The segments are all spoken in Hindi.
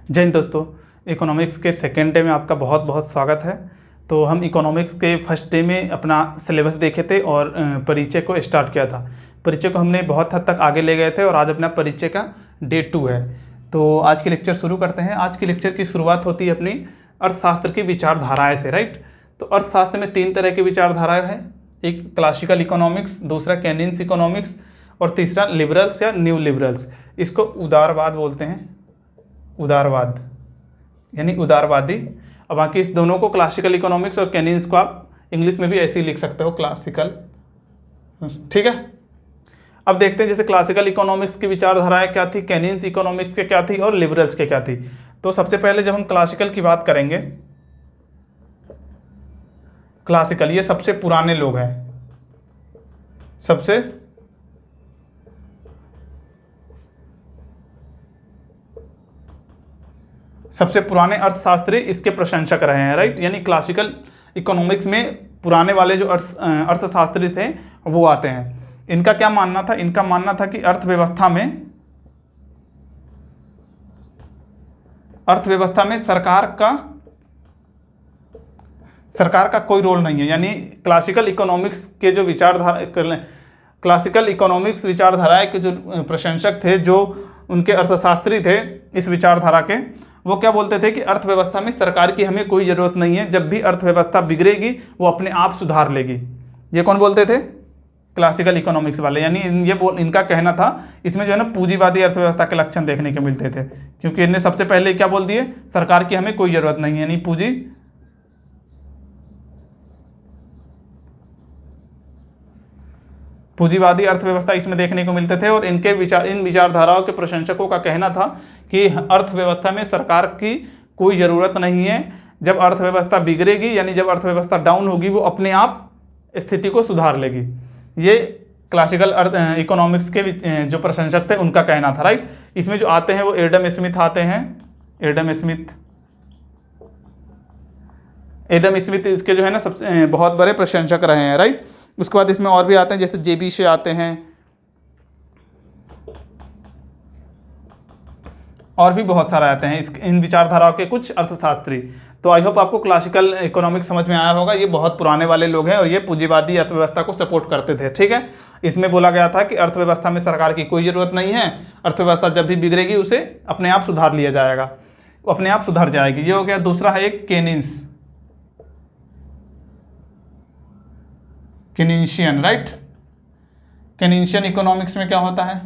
जय हिंद दोस्तों, इकोनॉमिक्स के सेकेंड डे में आपका बहुत बहुत स्वागत है। तो हम इकोनॉमिक्स के फर्स्ट डे में अपना सिलेबस देखे थे और परिचय को स्टार्ट किया था। परिचय को हमने बहुत हद तक आगे ले गए थे और आज अपना परिचय का डे 2 है। तो आज की लेक्चर शुरू करते हैं। आज की लेक्चर की शुरुआत होती है अपनी अर्थशास्त्र की विचारधाराएँ से, राइट। तो अर्थशास्त्र में 3 तरह की विचारधाराएँ हैं। एक क्लासिकल इकोनॉमिक्स, दूसरा केनिन्स इकोनॉमिक्स और तीसरा लिबरल्स या न्यू लिबरल्स। इसको उदारवाद बोलते हैं, उदारवाद यानी उदारवादी। अब बाकी इस दोनों को क्लासिकल इकोनॉमिक्स और केनिन्स को आप इंग्लिश में भी ऐसे ही लिख सकते हो, क्लासिकल, ठीक है। अब देखते हैं जैसे क्लासिकल इकोनॉमिक्स की विचारधाराएं क्या थी, केनिन्स इकोनॉमिक्स के क्या थी और लिबरल्स के क्या थी। तो सबसे पहले जब हम क्लासिकल की बात करेंगे, क्लासिकल ये सबसे पुराने लोग हैं, सबसे पुराने अर्थशास्त्री इसके प्रशंसक रहे हैं, राइट। यानी क्लासिकल इकोनॉमिक्स में पुराने वाले जो अर्थशास्त्री थे वो आते हैं। इनका क्या मानना था? इनका मानना था कि अर्थव्यवस्था में सरकार का कोई रोल नहीं है। यानी क्लासिकल इकोनॉमिक्स के जो क्लासिकल इकोनॉमिक्स विचारधारा के जो प्रशंसक थे, जो उनके अर्थशास्त्री थे इस विचारधारा के, वो क्या बोलते थे कि अर्थव्यवस्था में सरकार की हमें कोई ज़रूरत नहीं है, जब भी अर्थव्यवस्था बिगड़ेगी वो अपने आप सुधार लेगी। ये कौन बोलते थे? क्लासिकल इकोनॉमिक्स वाले। यानी इनका कहना था, इसमें जो है ना पूंजीवादी अर्थव्यवस्था के लक्षण देखने को मिलते थे, क्योंकि इनने सबसे पहले क्या बोल दिए, सरकार की हमें कोई ज़रूरत नहीं है, यानी पूंजीवादी अर्थव्यवस्था इसमें देखने को मिलते थे। और इन विचारधाराओं के प्रशंसकों का कहना था कि अर्थव्यवस्था में सरकार की कोई ज़रूरत नहीं है, जब अर्थव्यवस्था बिगड़ेगी यानी जब अर्थव्यवस्था डाउन होगी वो अपने आप स्थिति को सुधार लेगी। ये क्लासिकल इकोनॉमिक्स के जो प्रशंसक थे उनका कहना था, राइट। इसमें जो आते हैं वो एडम स्मिथ आते हैं। एडम स्मिथ इसके जो है ना सबसे बहुत बड़े प्रशंसक रहे हैं, राइट। उसके बाद इसमें और भी आते हैं, जैसे जेबी से आते हैं और भी बहुत सारे आते हैं इन विचारधाराओं के कुछ अर्थशास्त्री। तो आई होप आपको क्लासिकल इकोनॉमिक्स समझ में आया होगा। ये बहुत पुराने वाले लोग हैं और ये पूंजीवादी अर्थव्यवस्था को सपोर्ट करते थे, ठीक है। इसमें बोला गया था कि अर्थव्यवस्था में सरकार की कोई ज़रूरत नहीं है, अर्थव्यवस्था जब भी बिगड़ेगी उसे अपने आप सुधार लिया जाएगा, वो अपने आप सुधर जाएगी। ये हो गया। दूसरा है एक केनिन्शियन, राइट। केनिन्शियन इकोनॉमिक्स में क्या होता है?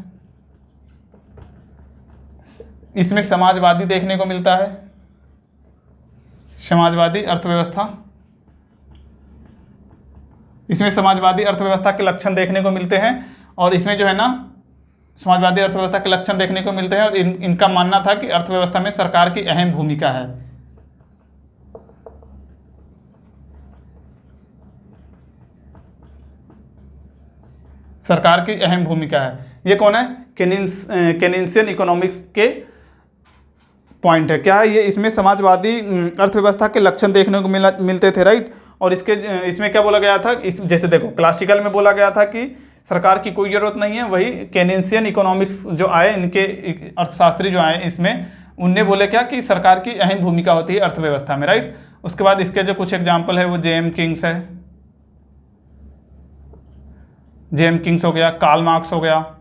इसमें समाजवादी देखने को मिलता है, समाजवादी अर्थव्यवस्था। इसमें समाजवादी अर्थव्यवस्था के लक्षण देखने को मिलते हैं और इसमें जो है ना समाजवादी अर्थव्यवस्था के लक्षण देखने को मिलते हैं और इनका मानना था कि अर्थव्यवस्था में सरकार की अहम भूमिका है। सरकार की अहम भूमिका है। ये कौन है? केनिन्सियन इकोनॉमिक्स के पॉइंट है। क्या है ये? इसमें समाजवादी अर्थव्यवस्था के लक्षण देखने को मिलते थे, राइट। और इसमें क्या बोला गया था? जैसे देखो, क्लासिकल में बोला गया था कि सरकार की कोई ज़रूरत नहीं है, वही केनिन्सियन इकोनॉमिक्स जो आए, इनके अर्थशास्त्री जो आए इसमें, उनने बोले क्या कि सरकार की अहम भूमिका होती है अर्थव्यवस्था में, राइट। उसके बाद इसके जो कुछ एग्जाम्पल है वो जेएम किंग्स है, जेएम किंग्स हो गया, कार्ल मार्क्स हो गया,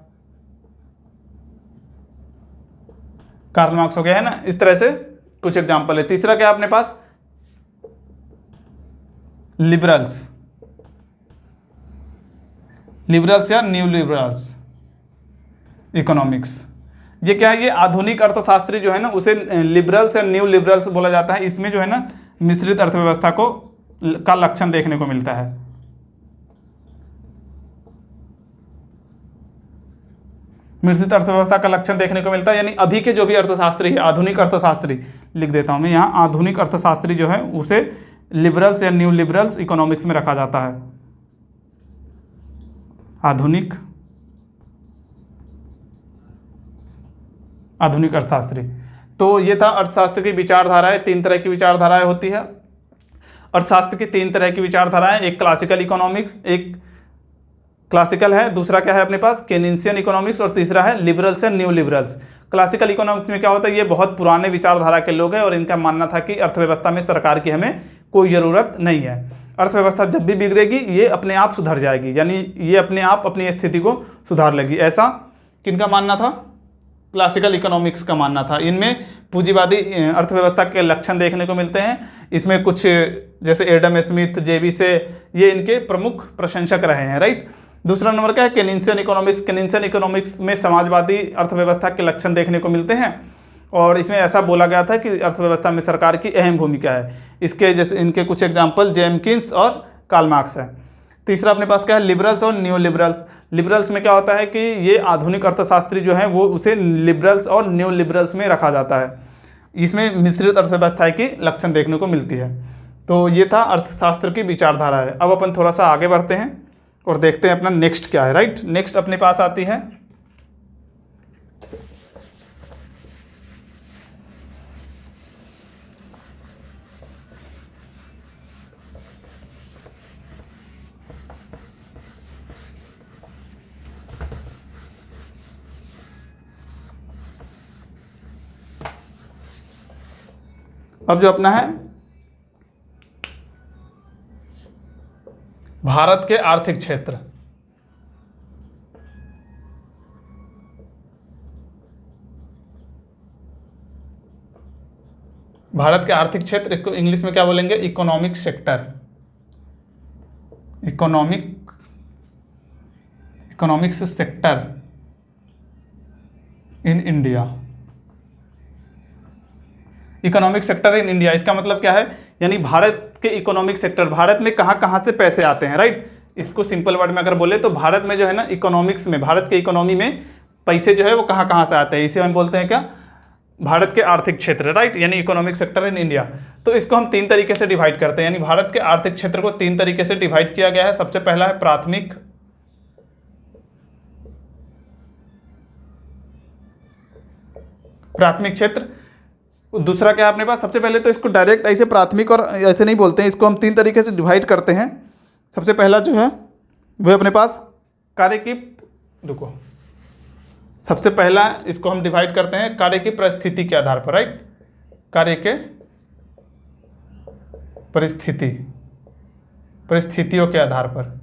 है ना। इस तरह से कुछ एग्जाम्पल है। तीसरा क्या है अपने पास? लिबरल्स या न्यू लिबरल्स इकोनॉमिक्स। ये क्या है? ये आधुनिक अर्थशास्त्री जो है ना उसे लिबरल्स या न्यू लिबरल्स बोला जाता है। इसमें जो है ना मिश्रित अर्थव्यवस्था का लक्षण देखने को मिलता है। मिश्रित अर्थव्यवस्था का लक्षण देखने को मिलता है, यानी अभी के जो भी अर्थशास्त्री है, आधुनिक अर्थशास्त्री लिख देता हूं मैं यहाँ, आधुनिक अर्थशास्त्री जो है उसे लिबरल्स या न्यू लिबरल्स इकोनॉमिक्स में रखा जाता है। आधुनिक अर्थशास्त्री। तो ये था अर्थशास्त्र की विचारधाराएं। 3 तरह की विचारधाराएं होती है अर्थशास्त्र की। 3 तरह की विचारधाराएं, एक क्लासिकल इकोनॉमिक्स, एक क्लासिकल है, दूसरा क्या है अपने पास केनिन्सियन इकोनॉमिक्स और तीसरा है लिबरल्स या न्यू लिबरल्स। क्लासिकल इकोनॉमिक्स में क्या होता है, ये बहुत पुराने विचारधारा के लोग हैं और इनका मानना था कि अर्थव्यवस्था में सरकार की हमें कोई ज़रूरत नहीं है, अर्थव्यवस्था जब भी बिगड़ेगी ये अपने आप सुधर जाएगी, यानी ये अपने आप अपनी स्थिति को सुधार लेगी। ऐसा किनका मानना था? क्लासिकल इकोनॉमिक्स का मानना था। इनमें पूंजीवादी अर्थव्यवस्था के लक्षण देखने को मिलते हैं। इसमें कुछ जैसे एडम स्मिथ, जेबी से, ये इनके प्रमुख प्रशंसक रहे हैं, राइट। दूसरा नंबर क्या है? केनिन्सियन इकोनॉमिक्स। केनिन्सियन इकोनॉमिक्स में समाजवादी अर्थव्यवस्था के लक्षण देखने को मिलते हैं और इसमें ऐसा बोला गया था कि अर्थव्यवस्था में सरकार की अहम भूमिका है। इसके जैसे इनके कुछ एग्जाम्पल जेमकिंस और कार्ल मार्क्स है। तीसरा अपने पास क्या है? लिबरल्स और न्यू लिबरल्स। लिबरल्स में क्या होता है कि ये आधुनिक अर्थशास्त्री जो हैं वो उसे लिबरल्स और न्यू लिबरल्स में रखा जाता है। इसमें मिश्रित अर्थव्यवस्था की लक्षण देखने को मिलती है। तो ये था अर्थशास्त्र की विचारधारा है। अब अपन थोड़ा सा आगे बढ़ते हैं और देखते हैं अपना नेक्स्ट क्या है, राइट। नेक्स्ट अपने पास आती है अब जो अपना है भारत के आर्थिक क्षेत्र। भारत के आर्थिक क्षेत्र को इंग्लिश में क्या बोलेंगे? Economic sector. Economics sector in India. Economic sector in India, इसका मतलब क्या है? यानी भारत के इकोनॉमिक सेक्टर, भारत में कहाँ कहाँ से पैसे आते हैं, राइट। इसको सिंपल वर्ड में अगर बोले तो भारत में जो है ना इकोनॉमिक्स में, भारत के इकोनॉमी में पैसे जो है वो कहाँ कहाँ से आते हैं, इसे हम बोलते हैं क्या? भारत के आर्थिक क्षेत्र, राइट, यानी इकोनॉमिक सेक्टर इन इंडिया। तो इसको हम तीन तरीके से डिवाइड करते हैं, यानी भारत के आर्थिक क्षेत्र को तीन तरीके से डिवाइड किया गया है। सबसे पहला है प्राथमिक क्षेत्र। दूसरा क्या है अपने पास? सबसे पहले तो इसको डायरेक्ट ऐसे प्राथमिक और ऐसे नहीं बोलते हैं, इसको हम तीन तरीके से डिवाइड करते हैं। सबसे पहला जो है वो अपने पास कार्य की, रुको, सबसे पहला इसको हम डिवाइड करते हैं कार्य की परिस्थिति के आधार पर, राइट। कार्य के परिस्थितियों के आधार पर।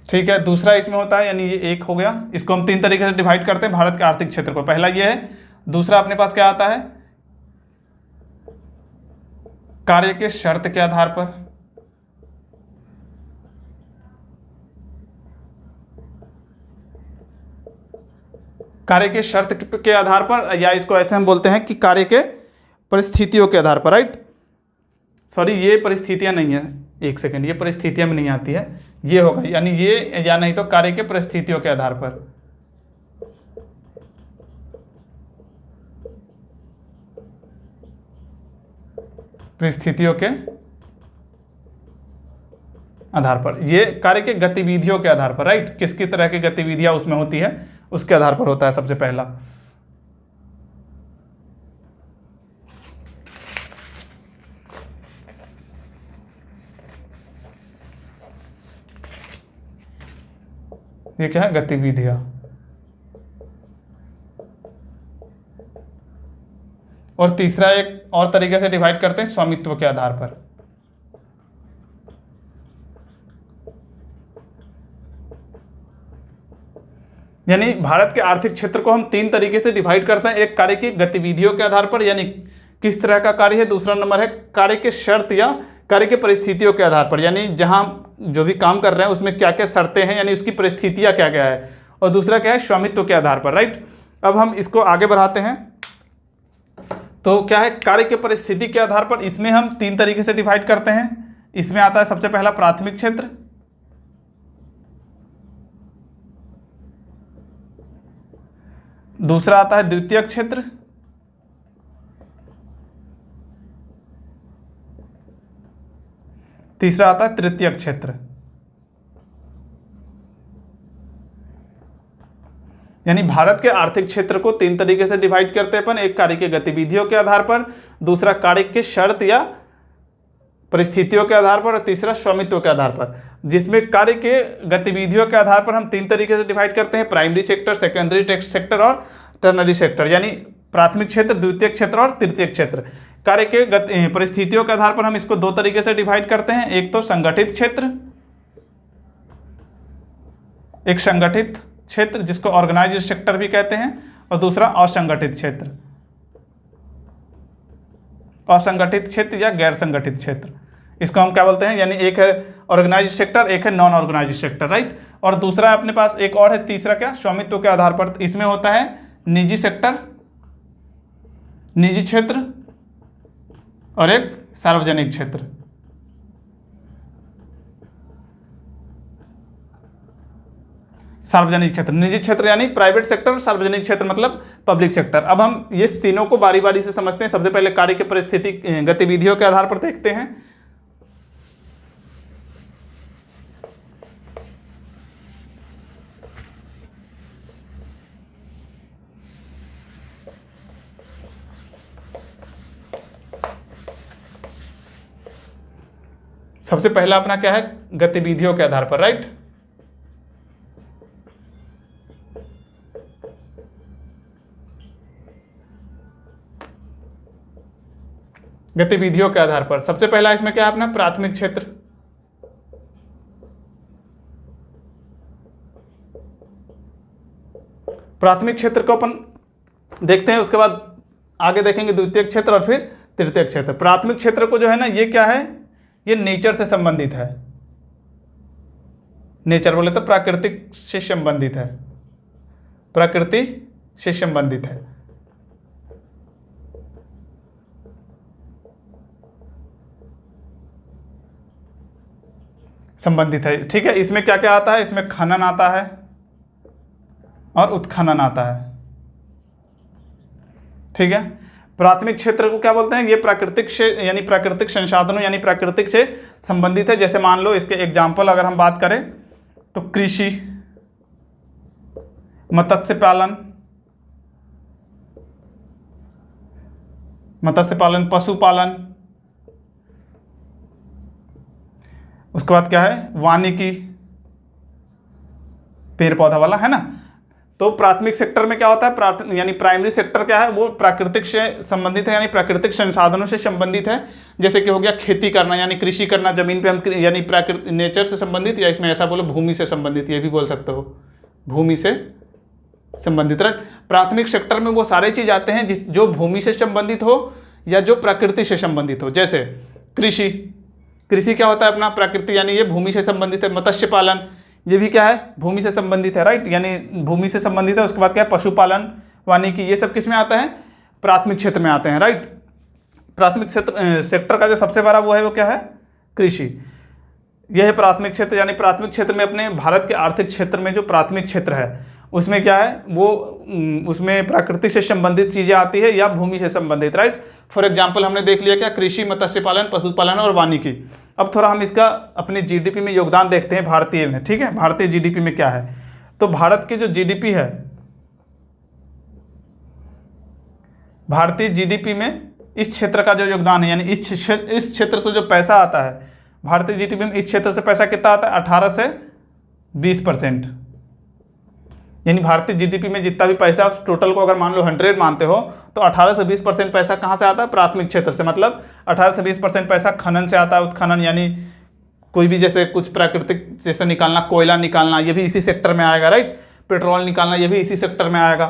ठीक है। दूसरा इसमें होता है, यानी ये एक हो गया, इसको हम तीन तरीके से डिवाइड करते हैं भारत के आर्थिक क्षेत्र को। पहला ये है। दूसरा अपने पास क्या आता है? कार्य के शर्त के आधार पर। कार्य के शर्त के आधार पर, या इसको ऐसे हम बोलते हैं कि कार्य के परिस्थितियों के आधार पर, राइट। सॉरी, ये परिस्थितियां नहीं है, एक सेकंड, ये परिस्थितियां में नहीं आती है, ये होगा, यानी ये, या नहीं तो कार्य के परिस्थितियों के आधार पर। परिस्थितियों के आधार पर, ये कार्य के गतिविधियों के आधार पर, राइट। किसकी तरह की गतिविधियां उसमें होती है उसके आधार पर होता है सबसे पहला। ये क्या है? गतिविधियां। और तीसरा एक और तरीके से डिवाइड करते हैं स्वामित्व के आधार पर। यानी भारत के आर्थिक क्षेत्र को हम तीन तरीके से डिवाइड करते हैं। एक कार्य की गतिविधियों के आधार पर, यानी किस तरह का कार्य है। दूसरा नंबर है कार्य के शर्त या कार्य के परिस्थितियों के आधार पर, यानी जहां जो भी काम कर रहे हैं उसमें क्या क्या शर्तें हैं, यानी उसकी परिस्थितियां क्या क्या है। और दूसरा क्या है? स्वामित्व के आधार पर, राइट। अब हम इसको आगे बढ़ाते हैं। तो क्या है? कार्य के परिस्थिति के आधार पर, इसमें हम तीन तरीके से डिवाइड करते हैं। इसमें आता है सबसे पहला प्राथमिक क्षेत्र, दूसरा आता है द्वितीयक क्षेत्र, तीसरा आता है तृतीयक क्षेत्र। यानी भारत के आर्थिक क्षेत्र को तीन तरीके से डिवाइड करते हैं अपन। एक कार्य की गतिविधियों के आधार पर, दूसरा कार्य के शर्त या परिस्थितियों के आधार पर, और तीसरा स्वामित्व के आधार पर, जिसमें कार्य के गतिविधियों के आधार पर हम 3 तरीके से डिवाइड करते हैं, प्राइमरी सेक्टर, सेकेंडरी सेक्टर और टर्नरी सेक्टर, यानी प्राथमिक क्षेत्र, द्वितीयक क्षेत्र और तृतीयक क्षेत्र। कार्य के परिस्थितियों के आधार पर हम इसको 2 तरीके से डिवाइड करते हैं, एक तो संगठित क्षेत्र, एक संगठित क्षेत्र जिसको ऑर्गेनाइज्ड सेक्टर भी कहते हैं, और दूसरा असंगठित क्षेत्र, असंगठित क्षेत्र या गैर संगठित क्षेत्र, इसको हम क्या बोलते हैं, यानी एक है ऑर्गेनाइज्ड सेक्टर, एक है नॉन ऑर्गेनाइज्ड सेक्टर, राइट। और दूसरा अपने पास एक और है, तीसरा क्या, स्वामित्व के आधार पर, इसमें होता है निजी सेक्टर, निजी क्षेत्र, और एक सार्वजनिक क्षेत्र। सार्वजनिक क्षेत्र, निजी क्षेत्र यानी प्राइवेट सेक्टर, सार्वजनिक क्षेत्र मतलब पब्लिक सेक्टर। अब हम ये तीनों को बारी बारी से समझते हैं। सबसे पहले कार्य के परिस्थिति गतिविधियों के आधार पर देखते हैं। सबसे पहला अपना क्या है, गतिविधियों के आधार पर, राइट। गतिविधियों के आधार पर सबसे पहला इसमें क्या है अपना प्राथमिक क्षेत्र। प्राथमिक क्षेत्र को अपन देखते हैं, उसके बाद आगे देखेंगे द्वितीयक क्षेत्र और फिर तृतीयक क्षेत्र। प्राथमिक क्षेत्र को जो है ना, ये क्या है, ये नेचर से संबंधित है। नेचर बोले तो प्राकृतिक से संबंधित है, प्रकृति से संबंधित है। संबंधित है, ठीक है। इसमें क्या क्या आता है, इसमें खनन आता है और उत्खनन आता है, ठीक है। प्राथमिक क्षेत्र को क्या बोलते हैं, ये प्राकृतिक से यानी प्राकृतिक संसाधनों यानी प्राकृतिक से संबंधित है। जैसे मान लो इसके एग्जाम्पल अगर हम बात करें तो कृषि, मत्स्य पालन, पशुपालन, उसके बाद क्या है वानिकी, पेड़ पौधा वाला, है ना। तो प्राथमिक सेक्टर में क्या होता है, यानी प्राइमरी सेक्टर क्या है, वो प्राकृतिक से संबंधित है, यानी प्राकृतिक संसाधनों से संबंधित है। जैसे कि हो गया खेती करना यानी कृषि करना, जमीन पे हम यानी प्राकृतिक नेचर से संबंधित, या इसमें ऐसा बोलो भूमि से संबंधित, ये भी बोल सकते हो, भूमि से संबंधित। राइट, प्राथमिक सेक्टर में वो सारे चीज आते हैं जो भूमि से संबंधित हो या जो प्रकृति से संबंधित हो। जैसे कृषि, कृषि क्या होता है अपना प्रकृति यानी ये भूमि से संबंधित है। मत्स्य पालन ये भी क्या है भूमि से संबंधित है, राइट, यानी भूमि से संबंधित है। उसके बाद क्या है पशुपालन, वानिकी, ये सब किस में आता है प्राथमिक क्षेत्र में आते हैं, राइट। प्राथमिक सेक्टर का जो सबसे बड़ा वो है वो क्या है कृषि, यह है प्राथमिक क्षेत्र। यानी प्राथमिक क्षेत्र में अपने भारत के आर्थिक क्षेत्र में जो प्राथमिक क्षेत्र है उसमें क्या है वो उसमें प्रकृति से संबंधित चीज़ें आती है या भूमि से संबंधित, राइट। फॉर एग्जांपल हमने देख लिया क्या कृषि, मत्स्य पालन, पशुपालन और वानिकी। अब थोड़ा हम इसका अपने जीडीपी में योगदान देखते हैं भारतीय में, ठीक है, भारतीय जीडीपी में क्या है। तो भारत की जो जीडीपी है, भारतीय जीडीपी में इस क्षेत्र का जो योगदान है यानी इस क्षेत्र से जो पैसा आता है भारतीय जीडीपी में, इस क्षेत्र से पैसा कितना आता है 18 से 20%। यानी भारतीय जीडीपी में जितना भी पैसा आप टोटल को अगर मान लो 100 मानते हो तो 18 से 20% पैसा कहाँ से आता है प्राथमिक क्षेत्र से। मतलब 18 से 20% पैसा खनन से आता है। उत्खनन यानी कोई भी जैसे कुछ प्राकृतिक जैसे निकालना, कोयला निकालना, ये भी इसी सेक्टर में आएगा, राइट। पेट्रोल निकालना ये भी इसी सेक्टर में आएगा।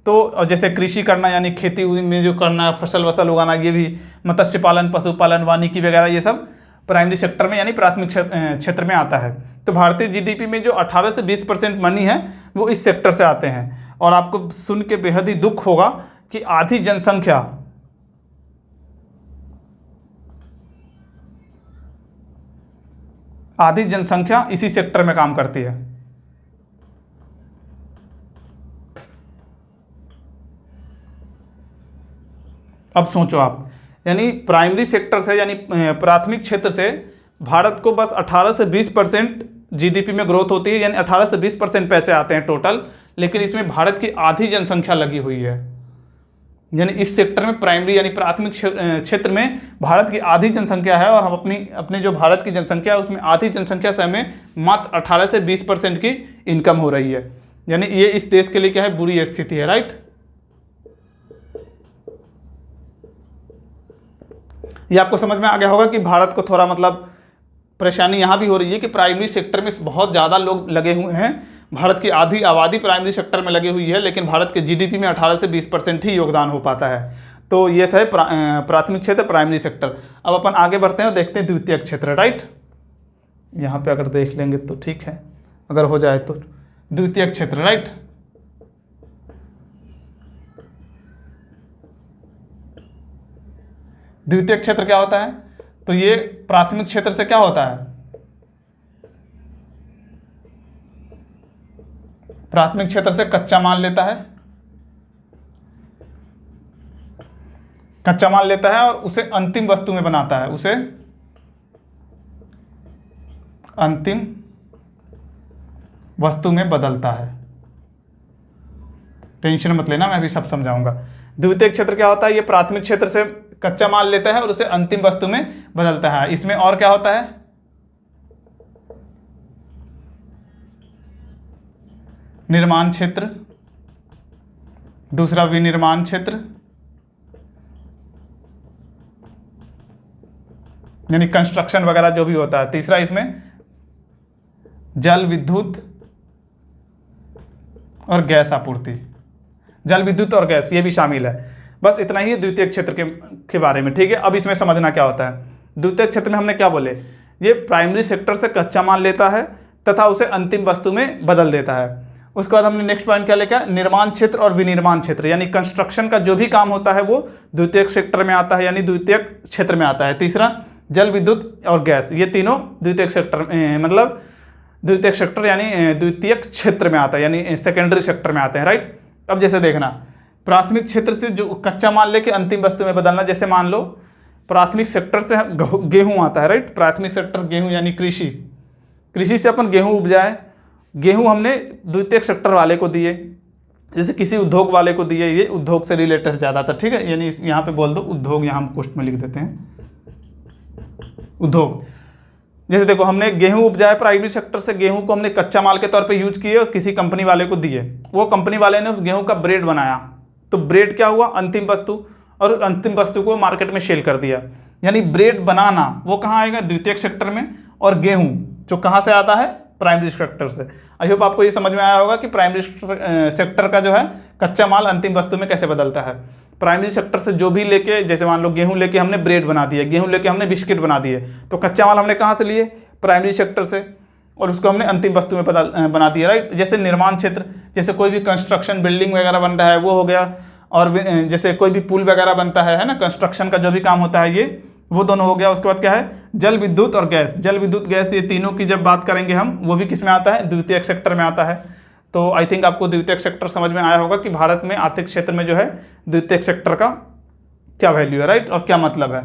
तो जैसे कृषि करना यानी खेती में जो करना, फसल वसल उगाना, ये भी, मत्स्य पालन, पशुपालन, वानिकी वगैरह, ये सब प्राइमरी सेक्टर में यानी प्राथमिक क्षेत्र में आता है। तो भारतीय जीडीपी में जो 18 से 20% मनी है वो इस सेक्टर से आते हैं। और आपको सुन के बेहद ही दुख होगा कि आधी जनसंख्या इसी सेक्टर में काम करती है। अब सोचो आप, यानी प्राइमरी सेक्टर से यानी प्राथमिक क्षेत्र से भारत को बस 18 से 20% जीडीपी में ग्रोथ होती है, यानी 18 से 20% पैसे आते हैं टोटल, लेकिन इसमें भारत की आधी जनसंख्या लगी हुई है। यानी इस सेक्टर में प्राइमरी यानी प्राथमिक क्षेत्र में भारत की आधी जनसंख्या है, और हम अपनी जो भारत की जनसंख्या है उसमें आधी जनसंख्या से हमें मात्र 18 से 20% की इनकम हो रही है। यानी ये इस देश के लिए क्या है, बुरी स्थिति है, राइट। ये आपको समझ में आ गया होगा कि भारत को थोड़ा मतलब परेशानी यहाँ भी हो रही है कि प्राइमरी सेक्टर में बहुत ज़्यादा लोग लगे हुए हैं। भारत की आधी आबादी प्राइमरी सेक्टर में लगी हुई है, लेकिन भारत के जीडीपी में 18 से 20% ही योगदान हो पाता है। तो ये था प्राथमिक क्षेत्र, प्राइमरी सेक्टर। अब अपन आगे बढ़ते हैं और देखते हैं द्वितीयक क्षेत्र, राइट। यहाँ पे अगर देख लेंगे तो ठीक है, अगर हो जाए तो द्वितीयक क्षेत्र, राइट। द्वितीयक क्षेत्र क्या होता है? तो ये प्राथमिक क्षेत्र से क्या होता है, प्राथमिक क्षेत्र से कच्चा माल लेता है, कच्चा माल लेता है और उसे अंतिम वस्तु में बनाता है, उसे अंतिम वस्तु में बदलता है। टेंशन मत लेना, मैं अभी सब समझाऊंगा। द्वितीयक क्षेत्र क्या होता है? ये प्राथमिक क्षेत्र से कच्चा माल लेता है और उसे अंतिम वस्तु में बदलता है। इसमें और क्या होता है? निर्माण क्षेत्र, दूसरा विनिर्माण क्षेत्र, यानी कंस्ट्रक्शन वगैरह जो भी होता है। तीसरा इसमें जल विद्युत और गैस आपूर्ति, जल विद्युत और गैस ये भी शामिल है। बस इतना ही है द्वितीयक क्षेत्र के बारे में, ठीक है। अब इसमें समझना क्या होता है। द्वितीयक क्षेत्र में हमने क्या बोले, ये प्राइमरी सेक्टर से कच्चा माल लेता है तथा उसे अंतिम वस्तु में बदल देता है। उसके बाद हमने नेक्स्ट पॉइंट क्या लिखा, निर्माण क्षेत्र और विनिर्माण क्षेत्र, यानी कंस्ट्रक्शन का जो भी काम होता है वो द्वितीयक सेक्टर में आता है, यानी द्वितीयक क्षेत्र में आता है। तीसरा जल विद्युत और गैस, ये तीनों द्वितीयक सेक्टर मतलब द्वितीयक सेक्टर यानी द्वितीयक क्षेत्र में आता है, यानी सेकेंडरी सेक्टर में आते हैं, राइट। अब जैसे देखना, प्राथमिक क्षेत्र से जो कच्चा माल लेके अंतिम वस्तु में बदलना, जैसे मान लो प्राथमिक सेक्टर से गेहूं आता है, राइट। प्राथमिक सेक्टर गेहूं यानी कृषि, कृषि से अपन गेहूं उपजाए, गेहूं हमने द्वितीयक सेक्टर वाले को दिए, जैसे किसी उद्योग वाले को दिए, ये उद्योग से रिलेटेड ज़्यादातर, ठीक है। यानी यहाँ पे बोल दो उद्योग, यहाँ हम पोस्ट में लिख देते हैं उद्योग। जैसे देखो हमने गेहूं उपजाए प्राइमरी सेक्टर से, गेहूं को हमने कच्चा माल के तौर पे यूज किए और किसी कंपनी वाले को दिए, वो कंपनी वाले ने उस गेहूं का ब्रेड बनाया, तो ब्रेड क्या हुआ, अंतिम वस्तु, और उस अंतिम वस्तु को मार्केट में सेल कर दिया। यानी ब्रेड बनाना वो कहाँ आएगा, द्वितीयक सेक्टर में, और गेहूं जो कहाँ से आता है, प्राइमरी सेक्टर से। आई होप आपको ये समझ में आया होगा कि प्राइमरी सेक्टर का जो है कच्चा माल अंतिम वस्तु में कैसे बदलता है। प्राइमरी सेक्टर से जो भी लेके, जैसे मान लो गेहूं लेके हमने ब्रेड बना दिया, गेहूं लेके हमने बिस्किट बना दिए, तो कच्चा माल हमने कहाँ से लिए, प्राइमरी सेक्टर से, और उसको हमने अंतिम वस्तु में बना दिया, राइट। जैसे निर्माण क्षेत्र, जैसे कोई भी कंस्ट्रक्शन बिल्डिंग वगैरह बन रहा है वो हो गया, और जैसे कोई भी पुल वगैरह बनता है ना, कंस्ट्रक्शन का जो भी काम होता है ये, वो दोनों हो गया। उसके बाद क्या है, जल विद्युत और गैस, जल विद्युत गैस, ये तीनों की जब बात करेंगे हम, वो भी किस में आता है, द्वितीयक सेक्टर में आता है। तो आई थिंक आपको द्वितीयक सेक्टर समझ में आया होगा कि भारत में आर्थिक क्षेत्र में जो है द्वितीयक सेक्टर का क्या वैल्यू है, राइट, और क्या मतलब है।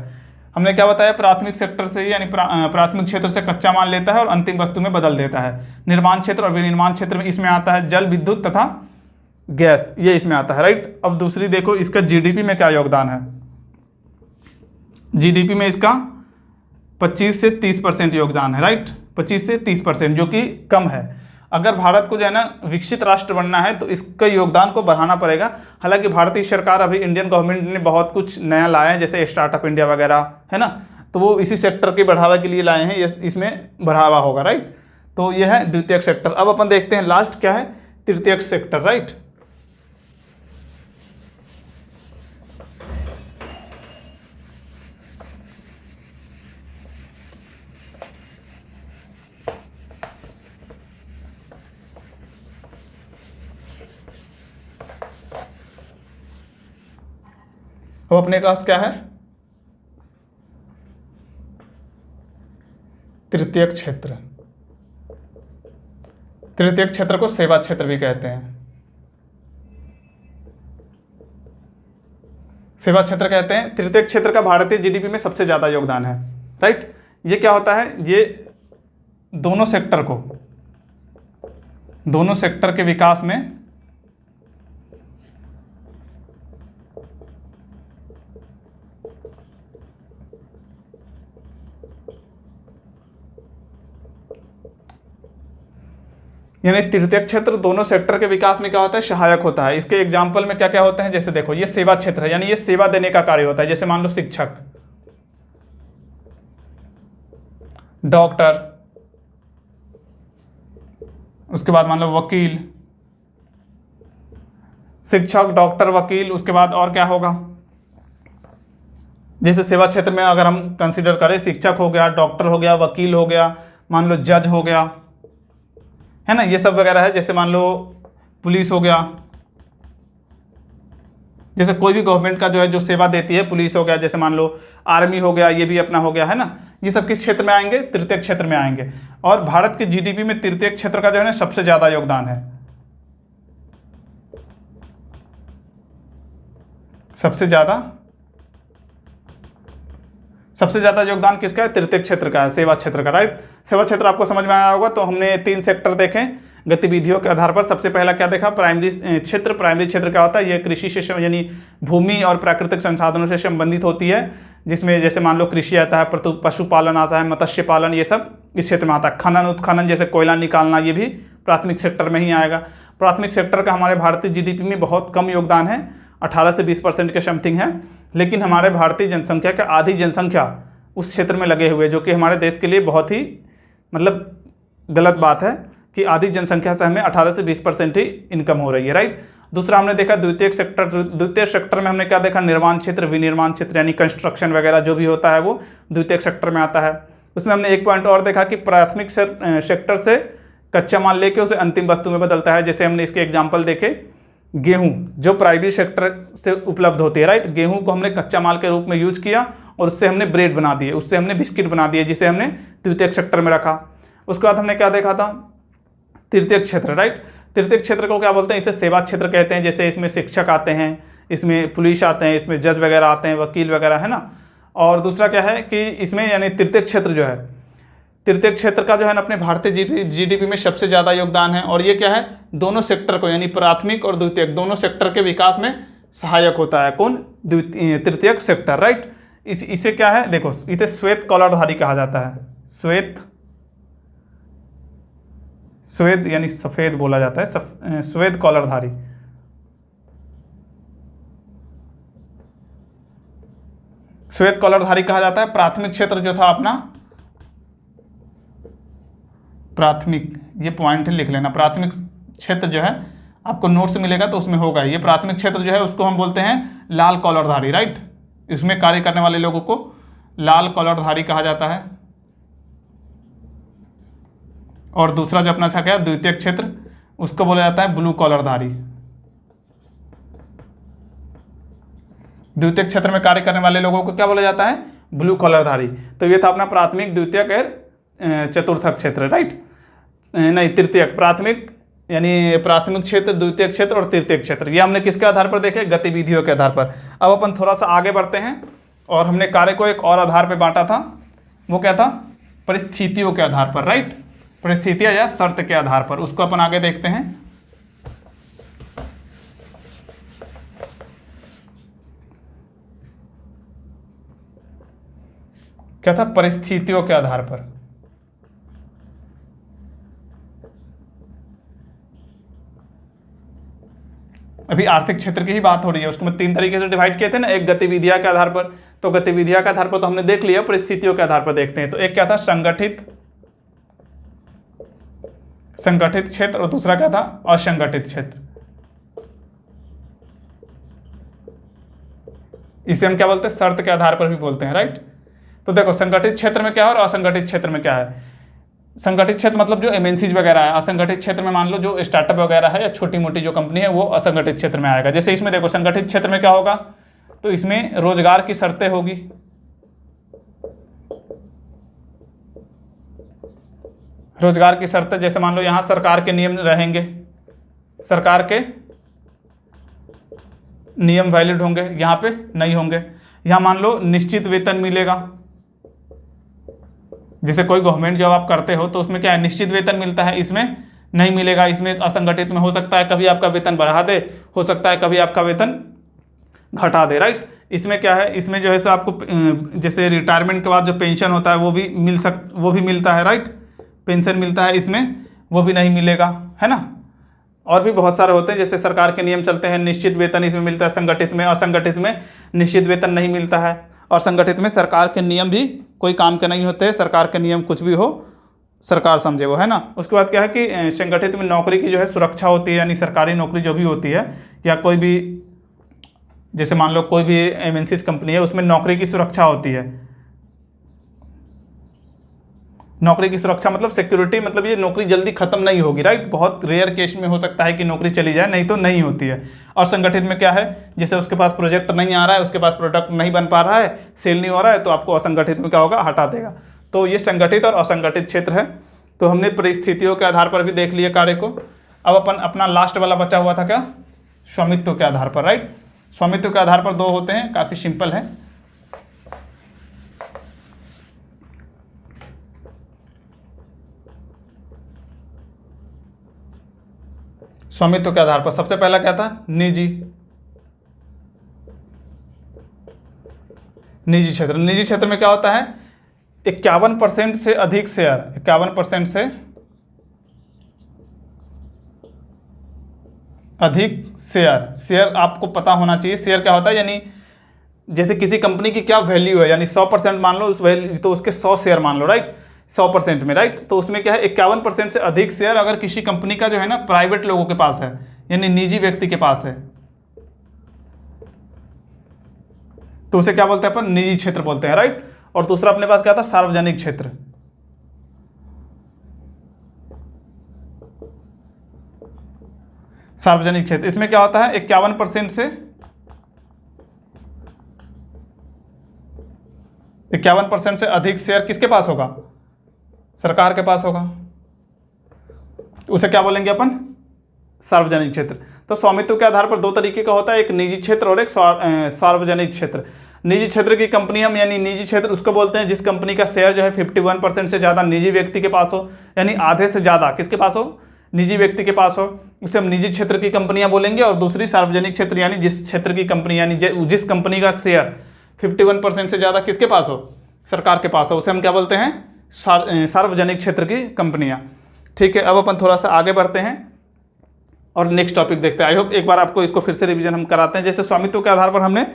हमने क्या बताया, प्राथमिक सेक्टर से यानी प्राथमिक क्षेत्र से कच्चा माल लेता है और अंतिम वस्तु में बदल देता है। निर्माण क्षेत्र और विनिर्माण क्षेत्र में इसमें आता है जल विद्युत तथा गैस, ये इसमें आता है, राइट। अब दूसरी देखो, इसका जीडीपी में क्या योगदान है। जीडीपी में इसका 25 से 30% योगदान है, राइट। 25 से 30%, जो कि कम है। अगर भारत को जो है ना विकसित राष्ट्र बनना है तो इसका योगदान को बढ़ाना पड़ेगा। हालांकि भारतीय सरकार, अभी इंडियन गवर्नमेंट ने बहुत कुछ नया लाया है, जैसे स्टार्टअप इंडिया वगैरह, है ना, तो वो इसी सेक्टर के बढ़ावा के लिए लाए हैं, इसमें बढ़ावा होगा, राइट। तो यह है द्वितीयक सेक्टर। अब अपन देखते हैं लास्ट क्या है, तृतीयक सेक्टर, राइट। अब अपने पास क्या है, तृतीयक क्षेत्र। तृतीयक क्षेत्र को सेवा क्षेत्र भी कहते हैं, सेवा क्षेत्र कहते हैं। तृतीयक क्षेत्र का भारतीय जीडीपी में सबसे ज्यादा योगदान है, राइट। ये क्या होता है, ये दोनों सेक्टर के विकास में यानी तृतीयक क्षेत्र दोनों सेक्टर के विकास में क्या होता है, सहायक होता है। इसके एग्जाम्पल में क्या क्या होते हैं, जैसे देखो ये सेवा क्षेत्र है, यानी ये सेवा देने का कार्य होता है। जैसे मान लो शिक्षक, डॉक्टर, उसके बाद मान लो वकील, शिक्षक, डॉक्टर, वकील, उसके बाद और क्या होगा, जैसे सेवा क्षेत्र में अगर हम कंसीडर करें, शिक्षक हो गया, डॉक्टर हो गया, वकील हो गया, मान लो जज हो गया, है ना, ये सब वगैरह है। जैसे मान लो पुलिस हो गया, जैसे कोई भी गवर्नमेंट का जो है जो सेवा देती है, पुलिस हो गया, जैसे मान लो आर्मी हो गया, ये भी अपना हो गया, है ना। ये सब किस क्षेत्र में आएंगे, तृतीयक क्षेत्र में आएंगे। और भारत के जीडीपी में तृतीयक क्षेत्र का जो है ना सबसे ज़्यादा योगदान है। सबसे ज़्यादा योगदान किसका है, तृतीयक क्षेत्र का है, सेवा क्षेत्र का, राइट। सेवा क्षेत्र आपको समझ में आया होगा। तो हमने 3 सेक्टर देखे गतिविधियों के आधार पर। सबसे पहला क्या देखा, प्राइमरी क्षेत्र। प्राइमरी क्षेत्र क्या होता है, ये कृषि से यानी भूमि और प्राकृतिक संसाधनों से संबंधित होती है, जिसमें जैसे मान लो कृषि आता है, पशुपालन आता है, मत्स्य पालन, ये सब इस क्षेत्र में आता है। खनन उत्खनन जैसे कोयला निकालना, ये भी प्राथमिक सेक्टर में ही आएगा। प्राथमिक सेक्टर का हमारे भारतीय जीडीपी में बहुत कम योगदान है, 18 से 20% के समथिंग है। लेकिन हमारे भारतीय जनसंख्या का आधी जनसंख्या उस क्षेत्र में लगे हुए, जो कि हमारे देश के लिए बहुत ही मतलब गलत बात है कि आधी जनसंख्या से हमें 18 से 20% ही इनकम हो रही है, राइट। दूसरा हमने देखा द्वितीयक सेक्टर। द्वितीयक सेक्टर में हमने क्या देखा, निर्माण क्षेत्र, विनिर्माण क्षेत्र, यानी कंस्ट्रक्शन वगैरह जो भी होता है वो द्वितीयक सेक्टर में आता है। उसमें हमने एक पॉइंट और देखा कि प्राथमिक सेक्टर से कच्चा माल लेके उसे अंतिम वस्तु में बदलता है। जैसे हमने इसके एग्जाम्पल देखे, गेहूं जो प्राइमरी सेक्टर से उपलब्ध होती है, राइट। गेहूं को हमने कच्चा माल के रूप में यूज किया और उससे हमने ब्रेड बना दिए, उससे हमने बिस्किट बना दिए, जिसे हमने द्वितीयक सेक्टर में रखा। उसके बाद हमने क्या देखा था, तृतीयक क्षेत्र, राइट। तृतीयक क्षेत्र को क्या बोलते हैं, इसे सेवा क्षेत्र कहते हैं। जैसे इसमें शिक्षक आते हैं, इसमें पुलिस आते हैं, इसमें जज वगैरह आते हैं, वकील वगैरह, है ना। और दूसरा क्या है कि इसमें यानी तृतीयक क्षेत्र जो है, तृतीयक क्षेत्र का जो है ना अपने भारतीय जीडीपी में सबसे ज़्यादा योगदान है। और ये क्या है, दोनों सेक्टर को यानी प्राथमिक और द्वितीयक दोनों सेक्टर के विकास में सहायक होता है। कौन, तृतीयक सेक्टर, राइट। इसे क्या है, देखो इसे श्वेत कॉलरधारी कहा जाता है। श्वेत यानी सफ़ेद बोला जाता है, श्वेत कॉलरधारी। श्वेत कॉलरधारी कहा जाता है। प्राथमिक क्षेत्र जो था अपना, प्राथमिक, ये पॉइंट लिख लेना, प्राथमिक क्षेत्र जो है आपको नोट्स मिलेगा तो उसमें होगा। ये प्राथमिक क्षेत्र जो है उसको हम बोलते हैं लाल कॉलरधारी, राइट। इसमें कार्य करने वाले लोगों को लाल कॉलरधारी कहा जाता है। और दूसरा जो अपना क्या है, द्वितीयक क्षेत्र, उसको बोला जाता है ब्लू कॉलरधारी। द्वितीयक क्षेत्र में कार्य करने वाले लोगों को क्या बोला जाता है, ब्लू कॉलरधारी। तो ये था अपना प्राथमिक, द्वितीयक और चतुर्थक क्षेत्र, राइट। नहीं, तृतीयक, प्राथमिक यानी प्राथमिक क्षेत्र, द्वितीयक क्षेत्र और तृतीयक क्षेत्र। ये हमने किसके आधार पर देखे, गतिविधियों के आधार पर। अब अपन थोड़ा सा आगे बढ़ते हैं और हमने कार्य को एक और आधार पर बांटा था। वो क्या था, परिस्थितियों के आधार पर, राइट। परिस्थितियां या शर्त के आधार पर, उसको अपन आगे देखते हैं। क्या था, परिस्थितियों के आधार पर। अभी आर्थिक क्षेत्र की ही बात हो रही है, उसको मैं 3 तरीके से डिवाइड किए थे ना। एक गतिविधियां के आधार पर, तो गतिविधियां के आधार पर तो हमने देख लिया, परिस्थितियों के आधार पर देखते हैं। तो एक क्या था, संगठित क्षेत्र, और दूसरा क्या था, असंगठित क्षेत्र। इसे हम क्या बोलते हैं, शर्त के आधार पर भी बोलते हैं, राइट। तो देखो संगठित क्षेत्र में क्या है और असंगठित क्षेत्र में क्या है। संगठित क्षेत्र मतलब जो एमएनसीज वगैरह है। असंगठित क्षेत्र में मान लो जो स्टार्टअप वगैरह है या छोटी मोटी जो कंपनी है, वो असंगठित क्षेत्र में आएगा। जैसे इसमें देखो संगठित क्षेत्र में क्या होगा, तो इसमें रोजगार की शर्तें होगी, रोजगार की शर्तें। जैसे मान लो यहाँ सरकार के नियम रहेंगे, सरकार के नियम वैलिड होंगे, यहाँ पे नहीं होंगे। यहाँ मान लो निश्चित वेतन मिलेगा, जैसे कोई गवर्नमेंट जॉब आप करते हो तो उसमें क्या है, निश्चित वेतन मिलता है, इसमें नहीं मिलेगा। इसमें असंगठित में हो सकता है कभी आपका वेतन बढ़ा दे, हो सकता है कभी आपका वेतन घटा दे, राइट। इसमें क्या है, इसमें जो है सो आपको जैसे रिटायरमेंट के बाद जो पेंशन होता है वो भी मिलता है, राइट। पेंशन मिलता है, इसमें वो भी नहीं मिलेगा, है ना। और भी बहुत सारे होते हैं, जैसे सरकार के नियम चलते हैं, निश्चित वेतन इसमें मिलता है, संगठित में, असंगठित में निश्चित वेतन नहीं मिलता है, और संगठित में सरकार के नियम भी कोई काम के नहीं होते, सरकार के नियम कुछ भी हो सरकार समझे वो, है ना। उसके बाद क्या है कि संगठित में नौकरी की जो है सुरक्षा होती है, यानी सरकारी नौकरी जो भी होती है, या कोई भी जैसे मान लो कोई भी एमएनसी कंपनी है, उसमें नौकरी की सुरक्षा होती है। नौकरी की सुरक्षा मतलब सिक्योरिटी, मतलब ये नौकरी जल्दी खत्म नहीं होगी, राइट। बहुत रेयर केस में हो सकता है कि नौकरी चली जाए, नहीं तो नहीं होती है। और संगठित में क्या है, जैसे उसके पास प्रोजेक्ट नहीं आ रहा है, उसके पास प्रोडक्ट नहीं बन पा रहा है, सेल नहीं हो रहा है, तो आपको असंगठित में क्या होगा, हटा देगा। तो ये संगठित और असंगठित क्षेत्र है। तो हमने परिस्थितियों के आधार पर भी देख लिया कार्य को। अब अपना लास्ट वाला बचा हुआ था क्या, स्वामित्व के आधार पर, राइट। स्वामित्व के आधार पर दो होते हैं, काफ़ी सिंपल है। स्वामित्व के आधार पर सबसे पहला क्या था, निजी क्षेत्र। निजी क्षेत्र में क्या होता है, 51% से अधिक शेयर, 51% से अधिक शेयर आपको पता होना चाहिए। शेयर क्या होता है, यानी जैसे किसी कंपनी की क्या वैल्यू है, यानी 100% मान लो उस वैल्यू, तो उसके 100 शेयर मान लो, राइट, 100% में, राइट। तो उसमें क्या है, 51% से अधिक शेयर अगर किसी कंपनी का जो है ना प्राइवेट लोगों के पास है, यानी निजी व्यक्ति के पास है, तो उसे क्या बोलते हैं अपन, निजी क्षेत्र बोलते हैं, राइट। और दूसरा अपने पास क्या था, सार्वजनिक क्षेत्र। सार्वजनिक क्षेत्र, इसमें क्या होता है, 51% से 51% से अधिक शेयर किसके पास होगा, सरकार के पास होगा, उसे क्या बोलेंगे अपन, सार्वजनिक क्षेत्र। तो स्वामित्व के आधार पर दो तरीके का होता है, एक निजी क्षेत्र और एक सार्वजनिक क्षेत्र। निजी क्षेत्र की कंपनी हम, यानी निजी क्षेत्र उसको बोलते हैं जिस कंपनी का शेयर जो है 51% से ज़्यादा निजी व्यक्ति के पास हो, यानी आधे से ज़्यादा किसके पास हो, निजी व्यक्ति के पास हो, उसे हम निजी क्षेत्र की कंपनियां बोलेंगे। और दूसरी सार्वजनिक क्षेत्र, यानी जिस क्षेत्र की कंपनी, यानी जिस कंपनी का शेयर 51% से ज़्यादा किसके पास हो, सरकार के पास हो, उसे हम क्या बोलते हैं, सार्वजनिक क्षेत्र की कंपनियां। ठीक है, अब अपन थोड़ा सा आगे बढ़ते हैं और नेक्स्ट टॉपिक देखते हैं। आई होप एक बार आपको इसको फिर से रिवीजन हम कराते हैं। जैसे स्वामित्व के आधार पर हमने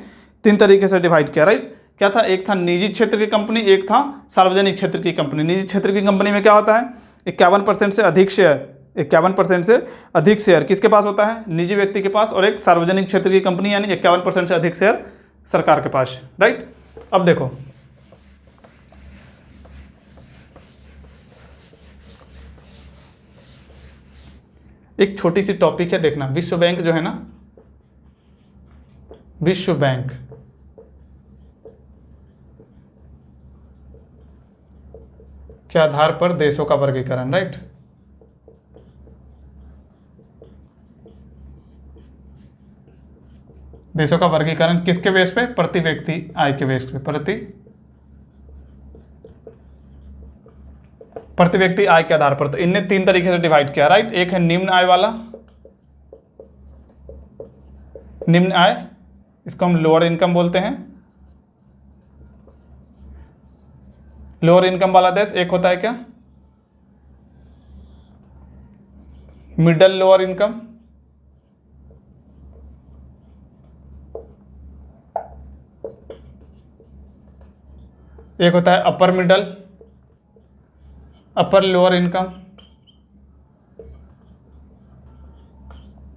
3 तरीके से डिवाइड किया, राइट। क्या था, एक था निजी क्षेत्र की कंपनी, एक था सार्वजनिक क्षेत्र की कंपनी। निजी क्षेत्र की कंपनी में क्या होता है, 51% से अधिक शेयर, 51% से अधिक शेयर किसके पास होता है, निजी व्यक्ति के पास। और एक सार्वजनिक क्षेत्र की कंपनी, यानी 51% से अधिक शेयर सरकार के पास, राइट। अब देखो, एक छोटी सी टॉपिक है, देखना। विश्व बैंक जो है ना, विश्व बैंक के आधार पर देशों का वर्गीकरण, राइट। देशों का वर्गीकरण किसके बेस पे, प्रति व्यक्ति आय के बेस पे, प्रति व्यक्ति आय के आधार पर। तो इनने 3 तरीके से डिवाइड किया, राइट। एक है निम्न आय वाला, निम्न आय, इसको हम लोअर इनकम बोलते हैं, लोअर इनकम वाला देश। एक होता है क्या, मिडल लोअर इनकम, एक होता है upper middle, upper lower income,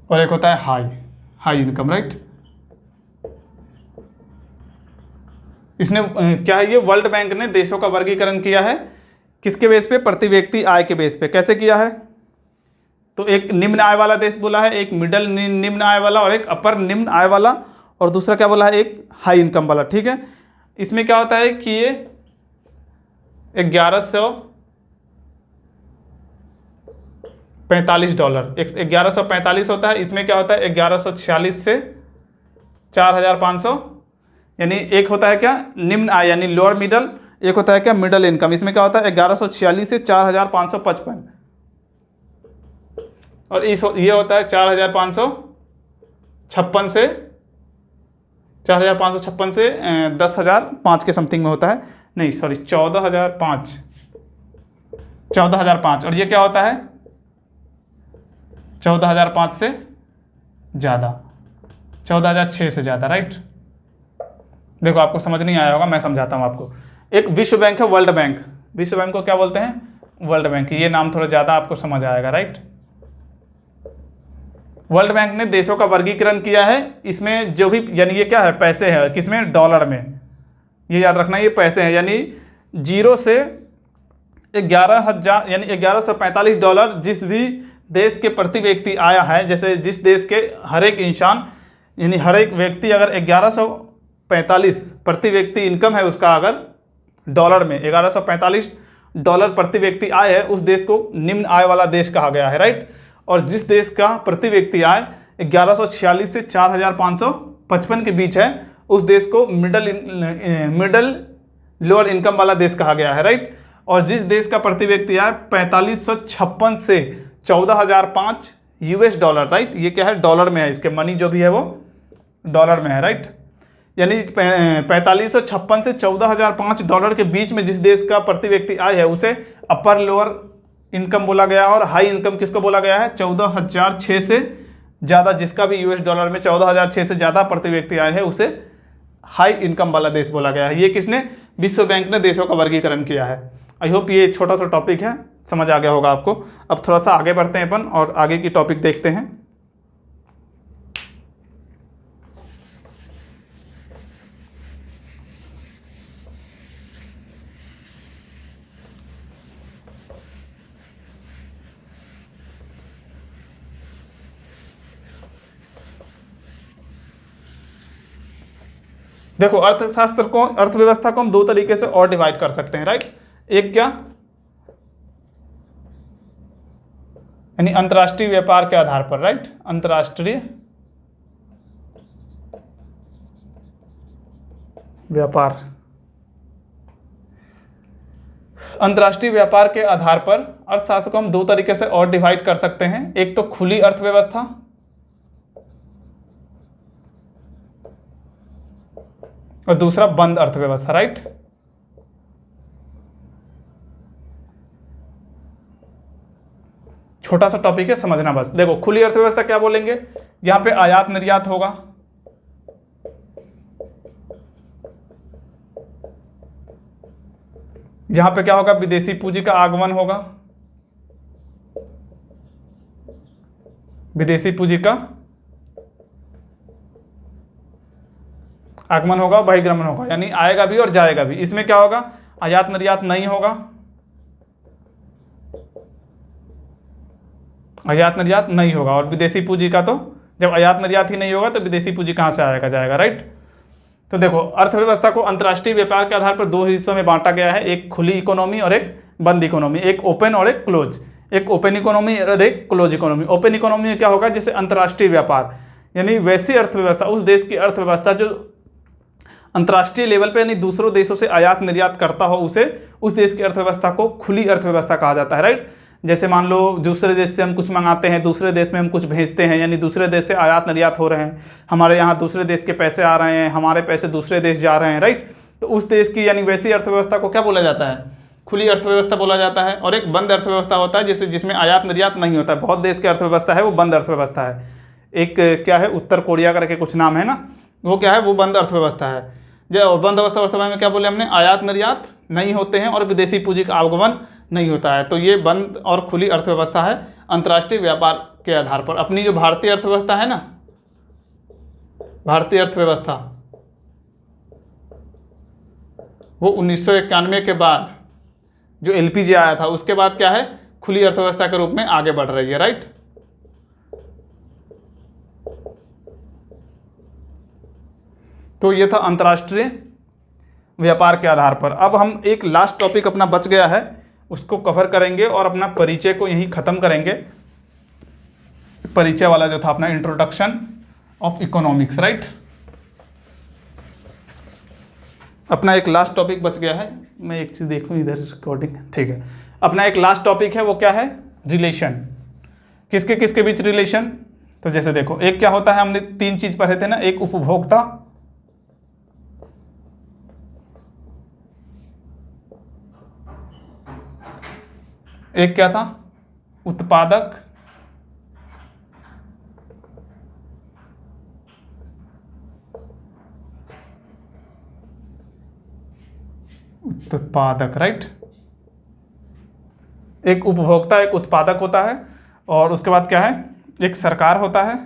और एक होता है हाई इनकम, राइट। इसने क्या है, ये वर्ल्ड बैंक ने देशों का वर्गीकरण किया है किसके बेस पे, प्रति व्यक्ति आय के बेस पे। कैसे किया है, तो एक निम्न आय वाला देश बोला है, एक मिडल निम्न आय वाला, और एक अपर निम्न आय वाला, और दूसरा क्या बोला है, एक हाई इनकम वाला। ठीक है, इसमें क्या होता है कि ये 1145 डॉलर, 1145 होता है। इसमें क्या होता है, 1146 से 4500, यानी एक होता है क्या, निम्न आय यानी लोअर मिडल, एक होता है क्या, मिडल इनकम। इसमें क्या होता है, 1146 से 4555, और ये होता है 4556 से 4556 से 10,005 के समथिंग में होता है, नहीं सॉरी 14,005, और ये क्या होता है, 14,005 से ज़्यादा, 14,006 से ज़्यादा, राइट। देखो आपको समझ नहीं आया होगा, मैं समझाता हूँ आपको। एक विश्व बैंक है, वर्ल्ड बैंक। विश्व बैंक को क्या बोलते हैं? World bank. ये नाम थोड़ा ज़्यादा आपको समझ आएगा, राइट। वर्ल्ड बैंक ने देशों का वर्गीकरण किया है। इसमें जो भी, यानी ये क्या है? पैसे है। किसमें? डॉलर में। ये याद रखना, ये पैसे हैं, यानी 0 से 11,000 यानी $1145 जिस भी देश के प्रति व्यक्ति आया है, जैसे जिस देश के हर एक इंसान यानी हर एक व्यक्ति अगर 1145 प्रति व्यक्ति इनकम है उसका, अगर डॉलर में $1145 प्रति व्यक्ति आय है, उस देश को निम्न आय वाला देश कहा गया है, राइट। और जिस देश का प्रति व्यक्ति आय 1146 से 4,555 के बीच है, उस देश को मिडल लोअर इनकम वाला देश कहा गया है, राइट। और जिस देश का प्रति व्यक्ति आय 4556 से 14,005 $, राइट। ये क्या है? डॉलर में है, इसके मनी जो भी है वो डॉलर में है, राइट। यानी 4556 से 14,005 के बीच में जिस देश का प्रति व्यक्ति आय है उसे अपर लोअर इनकम बोला गया है। और हाई इनकम किसको बोला गया है? 14,006 से ज़्यादा, जिसका भी $, में 14,006 से ज़्यादा प्रति व्यक्ति आय है उसे हाई इनकम वाला देश बोला गया है। ये किसने? विश्व बैंक ने देशों का वर्गीकरण किया है। आई होप ये छोटा सा टॉपिक है, समझ आ गया होगा आपको। अब थोड़ा सा आगे बढ़ते हैं अपन और आगे की टॉपिक देखते हैं। देखो अर्थव्यवस्था को हम दो तरीके से और डिवाइड कर सकते हैं, राइट। एक क्या? यानी अंतर्राष्ट्रीय व्यापार के आधार पर, राइट। अंतर्राष्ट्रीय व्यापार, अंतर्राष्ट्रीय व्यापार के आधार पर अर्थशास्त्र को हम दो तरीके से और डिवाइड कर सकते हैं। एक तो खुली अर्थव्यवस्था और दूसरा बंद अर्थव्यवस्था, राइट। छोटा सा टॉपिक है, समझना बस। देखो खुली अर्थव्यवस्था क्या बोलेंगे? यहां पे आयात निर्यात होगा, यहां पे क्या होगा? विदेशी पूंजी का आगमन होगा, विदेशी पूंजी का आगमन होगा, बहिर्गमन होगा, यानी आएगा भी और जाएगा भी। इसमें क्या होगा? आयात निर्यात नहीं होगा, आयात निर्यात नहीं होगा। और विदेशी पूंजी का तो जब आयात निर्यात ही नहीं होगा तो विदेशी पूंजी कहाँ से आएगा जाएगा, राइट। तो देखो अर्थव्यवस्था को अंतर्राष्ट्रीय व्यापार के आधार पर दो हिस्सों में बांटा गया है, एक खुली इकोनॉमी और एक बंद इकोनॉमी, एक ओपन और एक क्लोज, एक ओपन इकोनॉमी और एक क्लोज इकोनॉमी। ओपन इकोनॉमी में क्या होगा? जैसे अंतर्राष्ट्रीय व्यापार, यानी वैसी अर्थव्यवस्था, उस देश की अर्थव्यवस्था जो अंतर्राष्ट्रीय लेवल पे यानी दूसरों देशों से आयात निर्यात करता हो, उसे उस देश की अर्थव्यवस्था को खुली अर्थव्यवस्था कहा जाता है, राइट। जैसे मान लो दूसरे देश से हम कुछ मंगाते हैं, दूसरे देश में हम कुछ भेजते हैं, यानी दूसरे देश से आयात निर्यात हो रहे हैं, हमारे यहाँ दूसरे देश के पैसे आ रहे हैं, हमारे पैसे दूसरे देश जा रहे हैं, राइट। तो उस देश की यानी वैसी अर्थव्यवस्था को क्या बोला जाता है? खुली अर्थव्यवस्था बोला जाता है। और एक बंद अर्थव्यवस्था होता है जिसमें आयात निर्यात नहीं होता है। बहुत देश की अर्थव्यवस्था है वो बंद अर्थव्यवस्था है। एक क्या है, उत्तर कोरिया करके कुछ नाम है ना, वो क्या है, वो बंद अर्थव्यवस्था है। जो बंद अवस्था में क्या बोले हमने? आयात निर्यात नहीं होते हैं और विदेशी पूंजी का आगमन नहीं होता है। तो ये बंद और खुली अर्थव्यवस्था है अंतर्राष्ट्रीय व्यापार के आधार पर। अपनी जो भारतीय अर्थव्यवस्था है ना, भारतीय अर्थव्यवस्था वो 1991 के बाद जो एलपीजी आया था उसके बाद क्या है, खुली अर्थव्यवस्था के रूप में आगे बढ़ रही है, राइट। तो ये था अंतर्राष्ट्रीय व्यापार के आधार पर। अब हम एक लास्ट टॉपिक अपना बच गया है, उसको कवर करेंगे और अपना परिचय को यहीं ख़त्म करेंगे। परिचय वाला जो था अपना इंट्रोडक्शन ऑफ इकोनॉमिक्स, राइट। अपना एक लास्ट टॉपिक बच गया है। मैं एक चीज़ देखूं इधर रिकॉर्डिंग, ठीक है। अपना एक लास्ट टॉपिक है, वो क्या है? रिलेशन। किसके किसके बीच रिलेशन? तो जैसे देखो, एक क्या होता है, हमने तीन चीज़ पढ़े थे ना, एक उपभोक्ता, एक क्या था, उत्पादक, उत्पादक, राइट। एक उपभोक्ता एक उत्पादक होता है, और उसके बाद क्या है, एक सरकार होता है,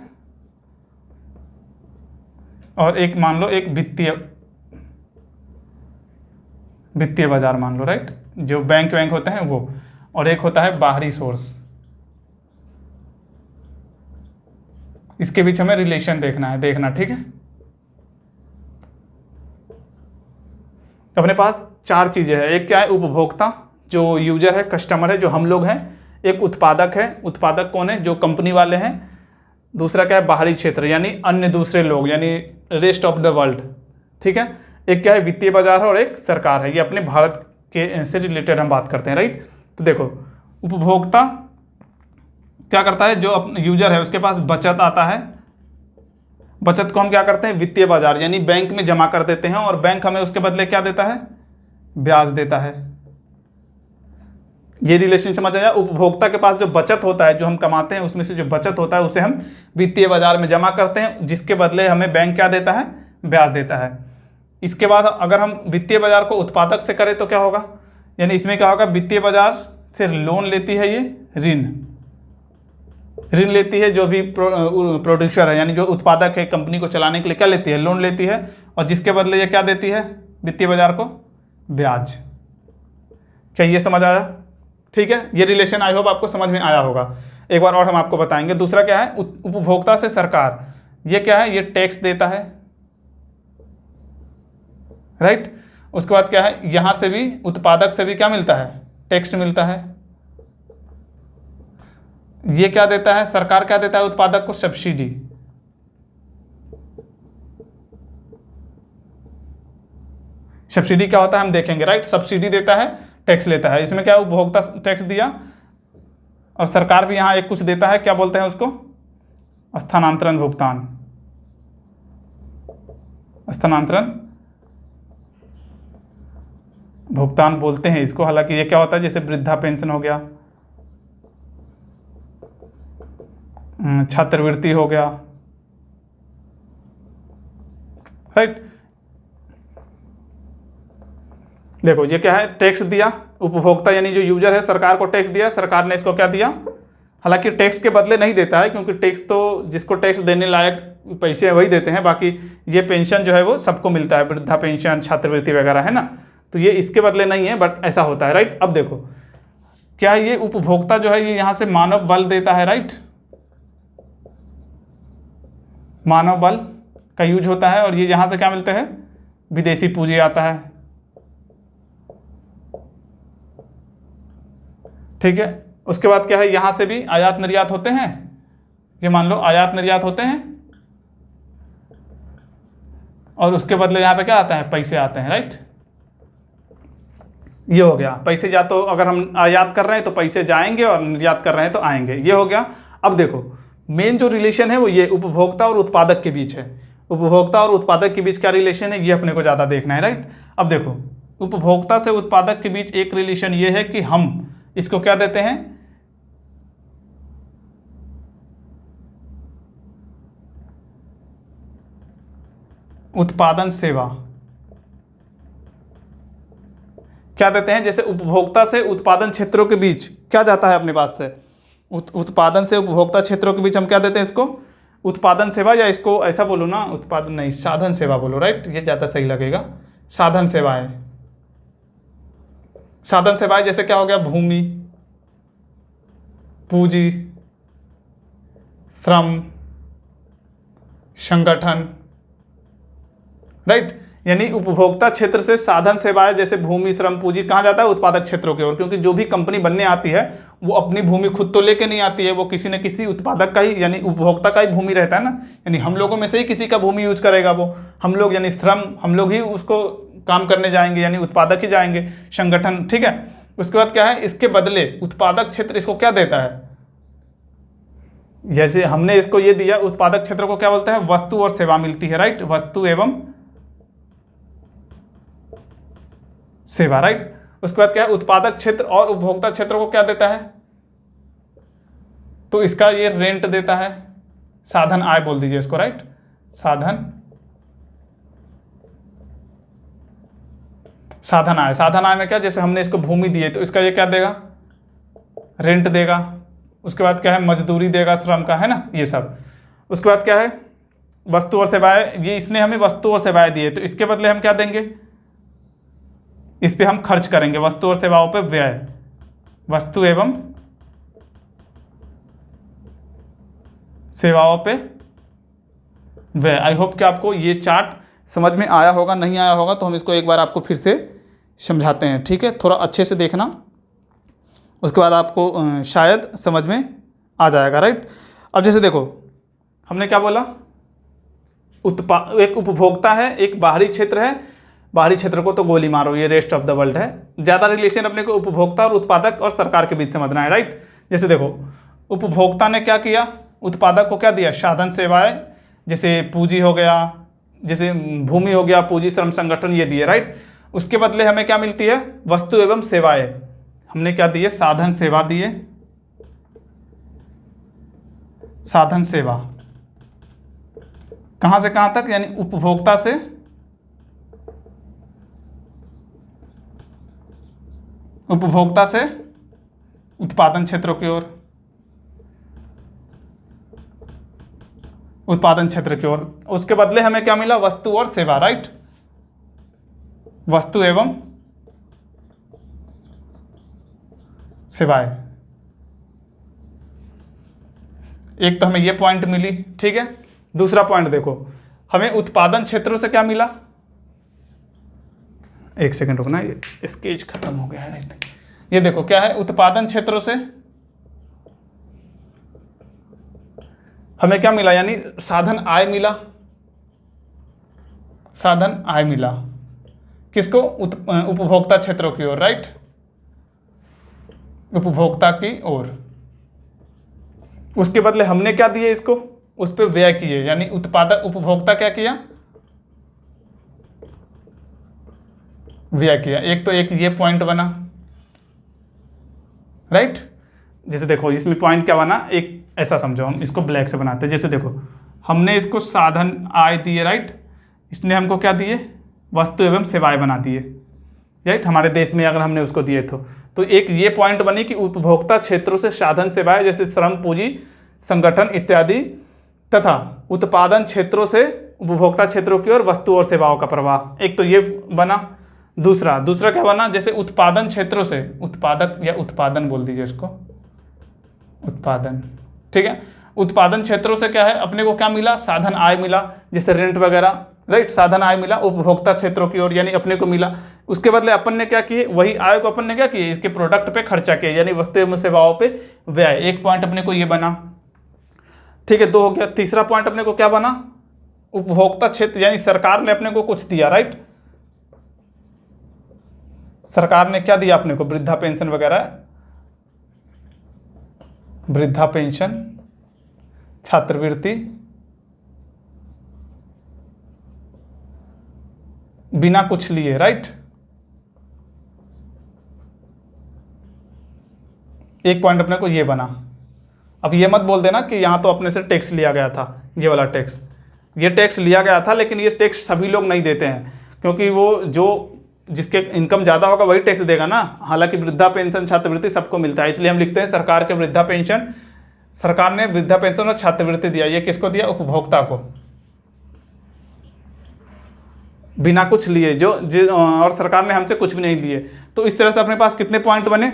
और एक मान लो एक वित्तीय बाजार मान लो, राइट, जो बैंक वैंक होते हैं वो, और एक होता है बाहरी सोर्स। इसके बीच हमें रिलेशन देखना, ठीक है। अपने पास चार चीजें हैं। एक क्या है, उपभोक्ता, जो यूजर है, कस्टमर है, जो हम लोग हैं। एक उत्पादक है, उत्पादक कौन है, जो कंपनी वाले हैं। दूसरा क्या है, बाहरी क्षेत्र, यानी अन्य दूसरे लोग, यानी रेस्ट ऑफ द वर्ल्ड, ठीक है। एक क्या है, वित्तीय बाजार है, और एक सरकार है। ये अपने भारत के से रिलेटेड हम बात करते हैं, राइट। तो देखो, उपभोक्ता क्या करता है, जो यूजर है उसके पास बचत आता है। बचत को हम क्या करते हैं, वित्तीय बाजार यानी बैंक में जमा कर देते हैं, और बैंक हमें उसके बदले क्या देता है, ब्याज देता है। ये रिलेशन समझ आया। उपभोक्ता के पास जो बचत होता है, जो हम कमाते हैं उसमें से जो बचत होता है, उसे हम वित्तीय बाजार में जमा करते हैं, जिसके बदले हमें बैंक क्या देता है, ब्याज देता है। इसके बाद अगर हम वित्तीय बाजार को उत्पादक से करें तो क्या होगा, यानी इसमें क्या होगा, वित्तीय बाजार से लोन लेती है, ये ऋण लेती है। जो भी प्रोड्यूसर है, यानी जो उत्पादक है, कंपनी को चलाने के लिए क्या लेती है, लोन लेती है, और जिसके बदले ये क्या देती है, वित्तीय बाजार को ब्याज। क्या ये समझ आया, ठीक है। ये रिलेशन आई होप आपको समझ में आया होगा। एक बार और हम आपको बताएंगे। दूसरा क्या है, उपभोक्ता से सरकार, ये क्या है, ये टैक्स देता है, राइट। उसके बाद क्या है, यहां से भी उत्पादक से भी क्या मिलता है, टैक्स मिलता है। ये क्या देता है, सरकार क्या देता है उत्पादक को, सब्सिडी। सब्सिडी क्या होता है हम देखेंगे, राइट। सब्सिडी देता है, टैक्स लेता है। इसमें क्या, उपभोक्ता टैक्स दिया, और सरकार भी यहां एक कुछ देता है, क्या बोलते हैं उसको, स्थानांतरण भुगतान, स्थानांतरण भुगतान बोलते हैं इसको। हालांकि ये क्या होता है, जैसे वृद्धा पेंशन हो गया, छात्रवृत्ति हो गया, राइट। देखो ये क्या है, टैक्स दिया, उपभोक्ता यानी जो यूजर है सरकार को टैक्स दिया, सरकार ने इसको क्या दिया, हालांकि टैक्स के बदले नहीं देता है, क्योंकि टैक्स तो जिसको टैक्स देने लायक पैसे वही देते हैं, बाकी ये पेंशन जो है वो सबको मिलता है, वृद्धा पेंशन, छात्रवृत्ति वगैरह, है ना। तो ये इसके बदले नहीं है, बट ऐसा होता है, राइट। अब देखो क्या ये उपभोक्ता जो है ये यहाँ से मानव बल देता है, राइट। मानव बल का यूज होता है, और ये यहाँ से क्या मिलते हैं, विदेशी पूंजी आता है, ठीक है। उसके बाद क्या है, यहाँ से भी आयात निर्यात होते हैं, ये मान लो आयात निर्यात होते हैं, और उसके बदले यहाँ पे क्या आता है, पैसे आते हैं, राइट। ये हो गया पैसे, या तो अगर हम आयात कर रहे हैं तो पैसे जाएंगे, और निर्यात कर रहे हैं तो आएंगे, ये हो गया। अब देखो मेन जो रिलेशन है वो ये उपभोक्ता और उत्पादक के बीच है। उपभोक्ता और उत्पादक के बीच क्या रिलेशन है, ये अपने को ज़्यादा देखना है, राइट। अब देखो उपभोक्ता से उत्पादक के बीच एक रिलेशन ये है कि हम इसको क्या देते हैं, उत्पादन सेवा। क्या देते हैं, जैसे उपभोक्ता से उत्पादन क्षेत्रों के बीच क्या जाता है अपने पास से, उत्पादन से उपभोक्ता क्षेत्रों के बीच हम क्या देते हैं इसको, उत्पादन सेवा, या इसको ऐसा बोलो ना, उत्पादन नहीं, साधन सेवा बोलो, राइट। ये ज़्यादा सही लगेगा, साधन सेवाएं। साधन सेवाएं जैसे क्या हो गया, भूमि, पूंजी, श्रम, संगठन, राइट। यानी उपभोक्ता क्षेत्र से साधन सेवाएं जैसे भूमि, श्रम, पूंजी कहाँ जाता है, उत्पादक क्षेत्रों की ओर। क्योंकि जो भी कंपनी बनने आती है वो अपनी भूमि खुद तो लेके नहीं आती है, वो किसी न किसी उत्पादक का ही यानी उपभोक्ता का ही भूमि रहता है ना, यानी हम लोगों में से ही किसी का भूमि यूज करेगा वो, हम लोग यानी श्रम, हम लोग ही उसको काम करने जाएंगे, यानी उत्पादक ही जाएंगे, संगठन, ठीक है। उसके बाद क्या है, इसके बदले उत्पादक क्षेत्र इसको क्या देता है, जैसे हमने इसको ये दिया, उत्पादक क्षेत्र को क्या बोलते हैं, वस्तु और सेवा मिलती है, राइट। वस्तु एवं सेवा, राइट। उसके बाद क्या है, उत्पादक क्षेत्र और उपभोक्ता क्षेत्र को क्या देता है, तो इसका ये रेंट देता है, साधन आय बोल दीजिए इसको, राइट। साधन साधन आय, साधन आय में क्या, जैसे हमने इसको भूमि दी है तो इसका ये क्या देगा, रेंट देगा। उसके बाद क्या है, मजदूरी देगा श्रम का, है ना, ये सब। उसके बाद क्या है, वस्तु और सेवाएं, ये इसने हमें वस्तु और सेवाएं दी है तो इसके बदले हम क्या देंगे, इस पे हम खर्च करेंगे, वस्तु और सेवाओं पे व्यय, वस्तु एवं सेवाओं पे व्यय। आई होप कि आपको ये चार्ट समझ में आया होगा, नहीं आया होगा तो हम इसको एक बार आपको फिर से समझाते हैं, ठीक है, थोड़ा अच्छे से देखना, उसके बाद आपको शायद समझ में आ जाएगा, राइट। अब जैसे देखो हमने क्या बोला, एक उपभोक्ता है, एक बाहरी क्षेत्र है, बाहरी क्षेत्र को तो गोली मारो, ये रेस्ट ऑफ द वर्ल्ड है। ज़्यादा रिलेशन अपने को उपभोक्ता और उत्पादक और सरकार के बीच समझना है, राइट। जैसे देखो उपभोक्ता ने क्या किया, उत्पादक को क्या दिया, साधन सेवाएं, जैसे पूंजी हो गया, जैसे भूमि हो गया, पूंजी श्रम संगठन, ये दिए, राइट। उसके बदले हमें क्या मिलती है, वस्तु एवं सेवाएं, हमने क्या दिए, साधन सेवा दिए, साधन सेवा, कहां से कहां तक, यानी उपभोक्ता से उत्पादन क्षेत्रों की ओर, उत्पादन क्षेत्र की ओर। उसके बदले हमें क्या मिला, वस्तु और सेवा, राइट, वस्तु एवं सेवाएं। एक तो हमें ये पॉइंट मिली, ठीक है। दूसरा पॉइंट देखो, हमें उत्पादन क्षेत्रों से क्या मिला, एक सेकंड रुकना, ये स्केच खत्म हो गया है। ये देखो क्या है, उत्पादन क्षेत्रों से हमें क्या मिला, यानी साधन आय मिला, साधन आय मिला किसको, उपभोक्ता क्षेत्रों की ओर, राइट, उपभोक्ता की ओर। उसके बदले हमने क्या दिए इसको, उस पर व्यय किए, यानी उत्पादक उपभोक्ता क्या किया, व्यय किया। एक तो एक ये पॉइंट बना, राइट। जैसे देखो इसमें पॉइंट क्या बना, एक ऐसा समझो, हम इसको ब्लैक से बनाते हैं। जैसे देखो हमने इसको साधन आय दिए, राइट, इसने हमको क्या दिए, वस्तु एवं सेवाएं बना दिए, राइट। हमारे देश में अगर हमने उसको दिए तो एक ये पॉइंट बनी कि उपभोक्ता क्षेत्रों से साधन सेवाएं जैसे श्रम, पूंजी, संगठन इत्यादि, तथा उत्पादन क्षेत्रों से उपभोक्ता क्षेत्रों की ओर वस्तु और सेवाओं का प्रवाह। एक तो ये बना। दूसरा क्या बना, जैसे उत्पादन क्षेत्रों से, उत्पादक या उत्पादन बोल दीजिए इसको, उत्पादन, ठीक है। उत्पादन क्षेत्रों से क्या है, अपने को क्या मिला, साधन आय मिला, जैसे रेंट वगैरह, राइट, साधन आय मिला उपभोक्ता क्षेत्रों की ओर, यानी अपने को मिला। उसके बदले अपन ने क्या किए, वही आय को अपन ने क्या किए, इसके प्रोडक्ट पे खर्चा किया, यानी वस्तु एवं सेवाओं पे व्यय। एक पॉइंट अपने को ये बना, ठीक है, 2 हो गया। तीसरा पॉइंट अपने को क्या बना, उपभोक्ता क्षेत्र, यानी सरकार ने अपने को कुछ दिया, राइट, सरकार ने क्या दिया अपने को, वृद्धा पेंशन वगैरह, वृद्धा पेंशन, छात्रवृत्ति, बिना कुछ लिए, राइट। एक पॉइंट अपने को ये बना। अब ये मत बोल देना कि यहां तो अपने से टैक्स लिया गया था, ये वाला टैक्स, ये टैक्स लिया गया था, लेकिन ये टैक्स सभी लोग नहीं देते हैं, क्योंकि वो जो जिसके इनकम ज़्यादा होगा वही टैक्स देगा ना। हालांकि वृद्धा पेंशन, छात्रवृत्ति सबको मिलता है, इसलिए हम लिखते हैं सरकार के वृद्धा पेंशन, सरकार ने वृद्धा पेंशन और छात्रवृत्ति दिया। ये किसको दिया, उपभोक्ता को, बिना कुछ लिए, जो और सरकार ने हमसे कुछ भी नहीं लिए। तो इस तरह से अपने पास कितने पॉइंट बने,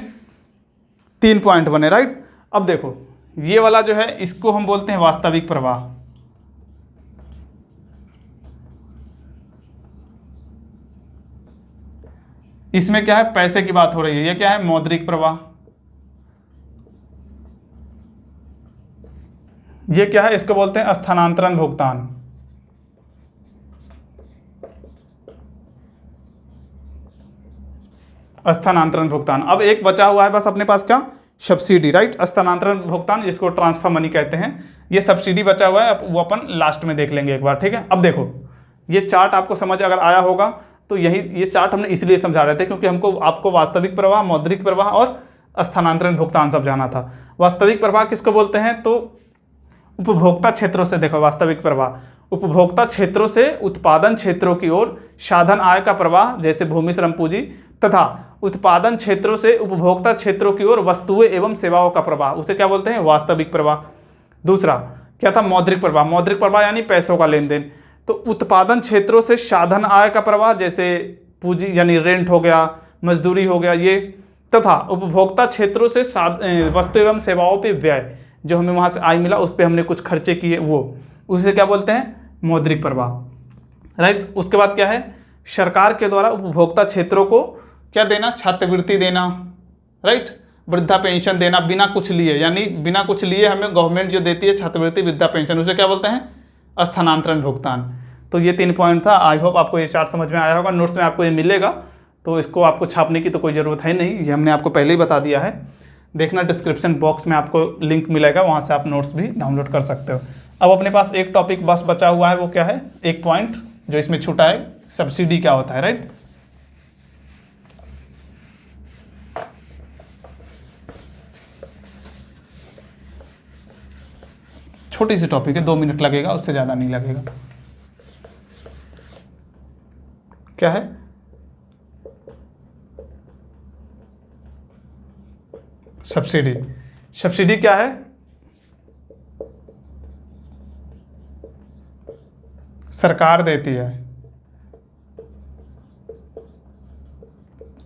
3 पॉइंट बने, राइट। अब देखो ये वाला जो है इसको हम बोलते हैं वास्तविक प्रवाह। इसमें क्या है, पैसे की बात हो रही है, ये क्या है, मौद्रिक प्रवाह। ये क्या है, इसको बोलते हैं स्थानांतरण भुगतान। स्थानांतरण भुगतान। अब एक बचा हुआ है बस अपने पास, क्या, सब्सिडी, राइट, स्थानांतरण भुगतान, जिसको ट्रांसफर मनी कहते हैं। ये सब्सिडी बचा हुआ है, वो अपन लास्ट में देख लेंगे एक बार, ठीक है। अब देखो ये चार्ट आपको समझ अगर आया होगा तो यही ये चार्ट हमने इसलिए समझा रहे थे क्योंकि हमको आपको वास्तविक प्रवाह, मौद्रिक प्रवाह और स्थानांतरण भुगतान समझाना था। वास्तविक प्रवाह किसको बोलते हैं, तो उपभोक्ता क्षेत्रों से, देखो वास्तविक प्रवाह उपभोक्ता क्षेत्रों से उत्पादन क्षेत्रों की ओर साधन आय का प्रवाह जैसे भूमि श्रम पूंजी, तथा उत्पादन क्षेत्रों से उपभोक्ता क्षेत्रों की ओर वस्तुएं एवं सेवाओं का प्रवाह, उसे क्या बोलते हैं, वास्तविक प्रवाह। दूसरा क्या था, मौद्रिक प्रवाह। मौद्रिक प्रवाह यानी पैसों का लेन देन। तो उत्पादन क्षेत्रों से साधन आय का प्रवाह जैसे पूंजी यानी रेंट हो गया, मजदूरी हो गया ये, तथा उपभोक्ता क्षेत्रों से वस्तु एवं सेवाओं पे व्यय, जो हमें वहाँ से आय मिला उस पर हमने कुछ खर्चे किए, वो उसे क्या बोलते हैं, मौद्रिक प्रवाह, राइट। उसके बाद क्या है, सरकार के द्वारा उपभोक्ता क्षेत्रों को क्या देना, छात्रवृत्ति देना, राइट, वृद्धा पेंशन देना बिना कुछ लिए, यानी बिना कुछ लिए हमें गवर्नमेंट जो देती है छात्रवृत्ति, वृद्धा पेंशन, उसे क्या बोलते हैं, स्थानांतरण भुगतान। तो ये 3 पॉइंट था। आई होप आपको ये चार्ट समझ में आया होगा। नोट्स में आपको ये मिलेगा, तो इसको आपको छापने की तो कोई ज़रूरत है नहीं, ये हमने आपको पहले ही बता दिया है। देखना डिस्क्रिप्शन बॉक्स में आपको लिंक मिलेगा, वहाँ से आप नोट्स भी डाउनलोड कर सकते हो। अब अपने पास एक टॉपिक बस बचा हुआ है, वो क्या है, एक पॉइंट जो इसमें छूटा है, सब्सिडी क्या होता है, राइट। छोटी सी टॉपिक है, 2 मिनट लगेगा, उससे ज़्यादा नहीं लगेगा। क्या है, सब्सिडी। सब्सिडी क्या है, सरकार देती है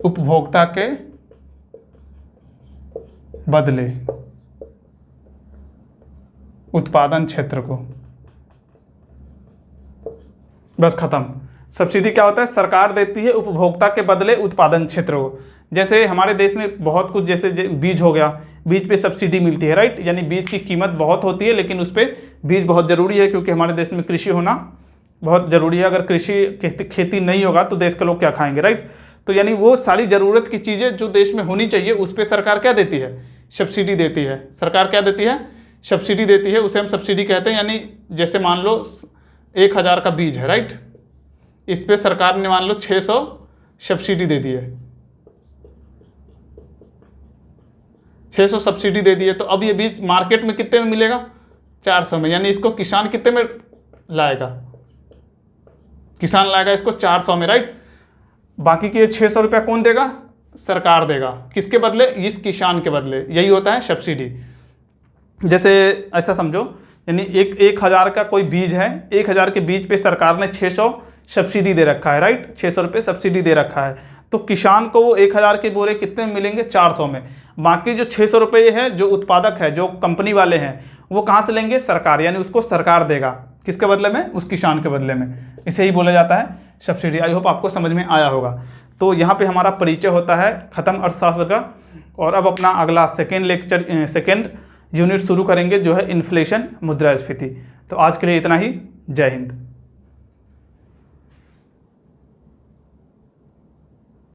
उपभोक्ता के बदले उत्पादन क्षेत्र को। बस खत्म। सब्सिडी क्या होता है, सरकार देती है उपभोक्ता के बदले उत्पादन क्षेत्र को। जैसे हमारे देश में बहुत कुछ, जैसे बीज हो गया, बीज पे सब्सिडी मिलती है, राइट, यानी बीज की कीमत बहुत होती है, लेकिन उस पर बीज बहुत ज़रूरी है, क्योंकि हमारे देश में कृषि होना बहुत ज़रूरी है। अगर खेती नहीं होगा तो देश के लोग क्या खाएंगे, राइट। तो यानी वो सारी ज़रूरत की चीज़ें जो देश में होनी चाहिए उस पर सरकार क्या देती है, सब्सिडी देती है। सरकार क्या देती है, सब्सिडी देती है, उसे हम सब्सिडी कहते हैं। यानी जैसे मान लो 1000 का बीज है, राइट, इस पे सरकार ने मान लो 600 सब्सिडी दे दी है, 600 सब्सिडी दे दी है। तो अब ये बीज मार्केट में कितने में मिलेगा, 400 में। यानी इसको किसान कितने में लाएगा, किसान लाएगा इसको 400 में, राइट। बाकी के 600 रुपया कौन देगा, सरकार देगा। किसके बदले, इस किसान के बदले। यही होता है सब्सिडी। जैसे ऐसा समझो, यानी 1000 का कोई बीज है, 1000 के बीज पे सरकार ने 600 सब्सिडी दे रखा है, राइट, 600 रुपये सब्सिडी दे रखा है। तो किसान को वो 1000 के बोरे कितने में मिलेंगे, 400 में। बाकी जो 600 रुपये है, जो उत्पादक है, जो कंपनी वाले हैं, वो कहाँ से लेंगे, सरकार, यानी उसको सरकार देगा। किसके बदले में, उस किसान के बदले में। इसे ही बोला जाता है सब्सिडी। आई होप आपको समझ में आया होगा। तो यहाँ पे हमारा परिचय होता है ख़त्म अर्थशास्त्र का। और अब अपना अगला सेकेंड यूनिट शुरू करेंगे, जो है इन्फ्लेशन, मुद्रास्फीति। तो आज के लिए इतना ही। जय हिंद।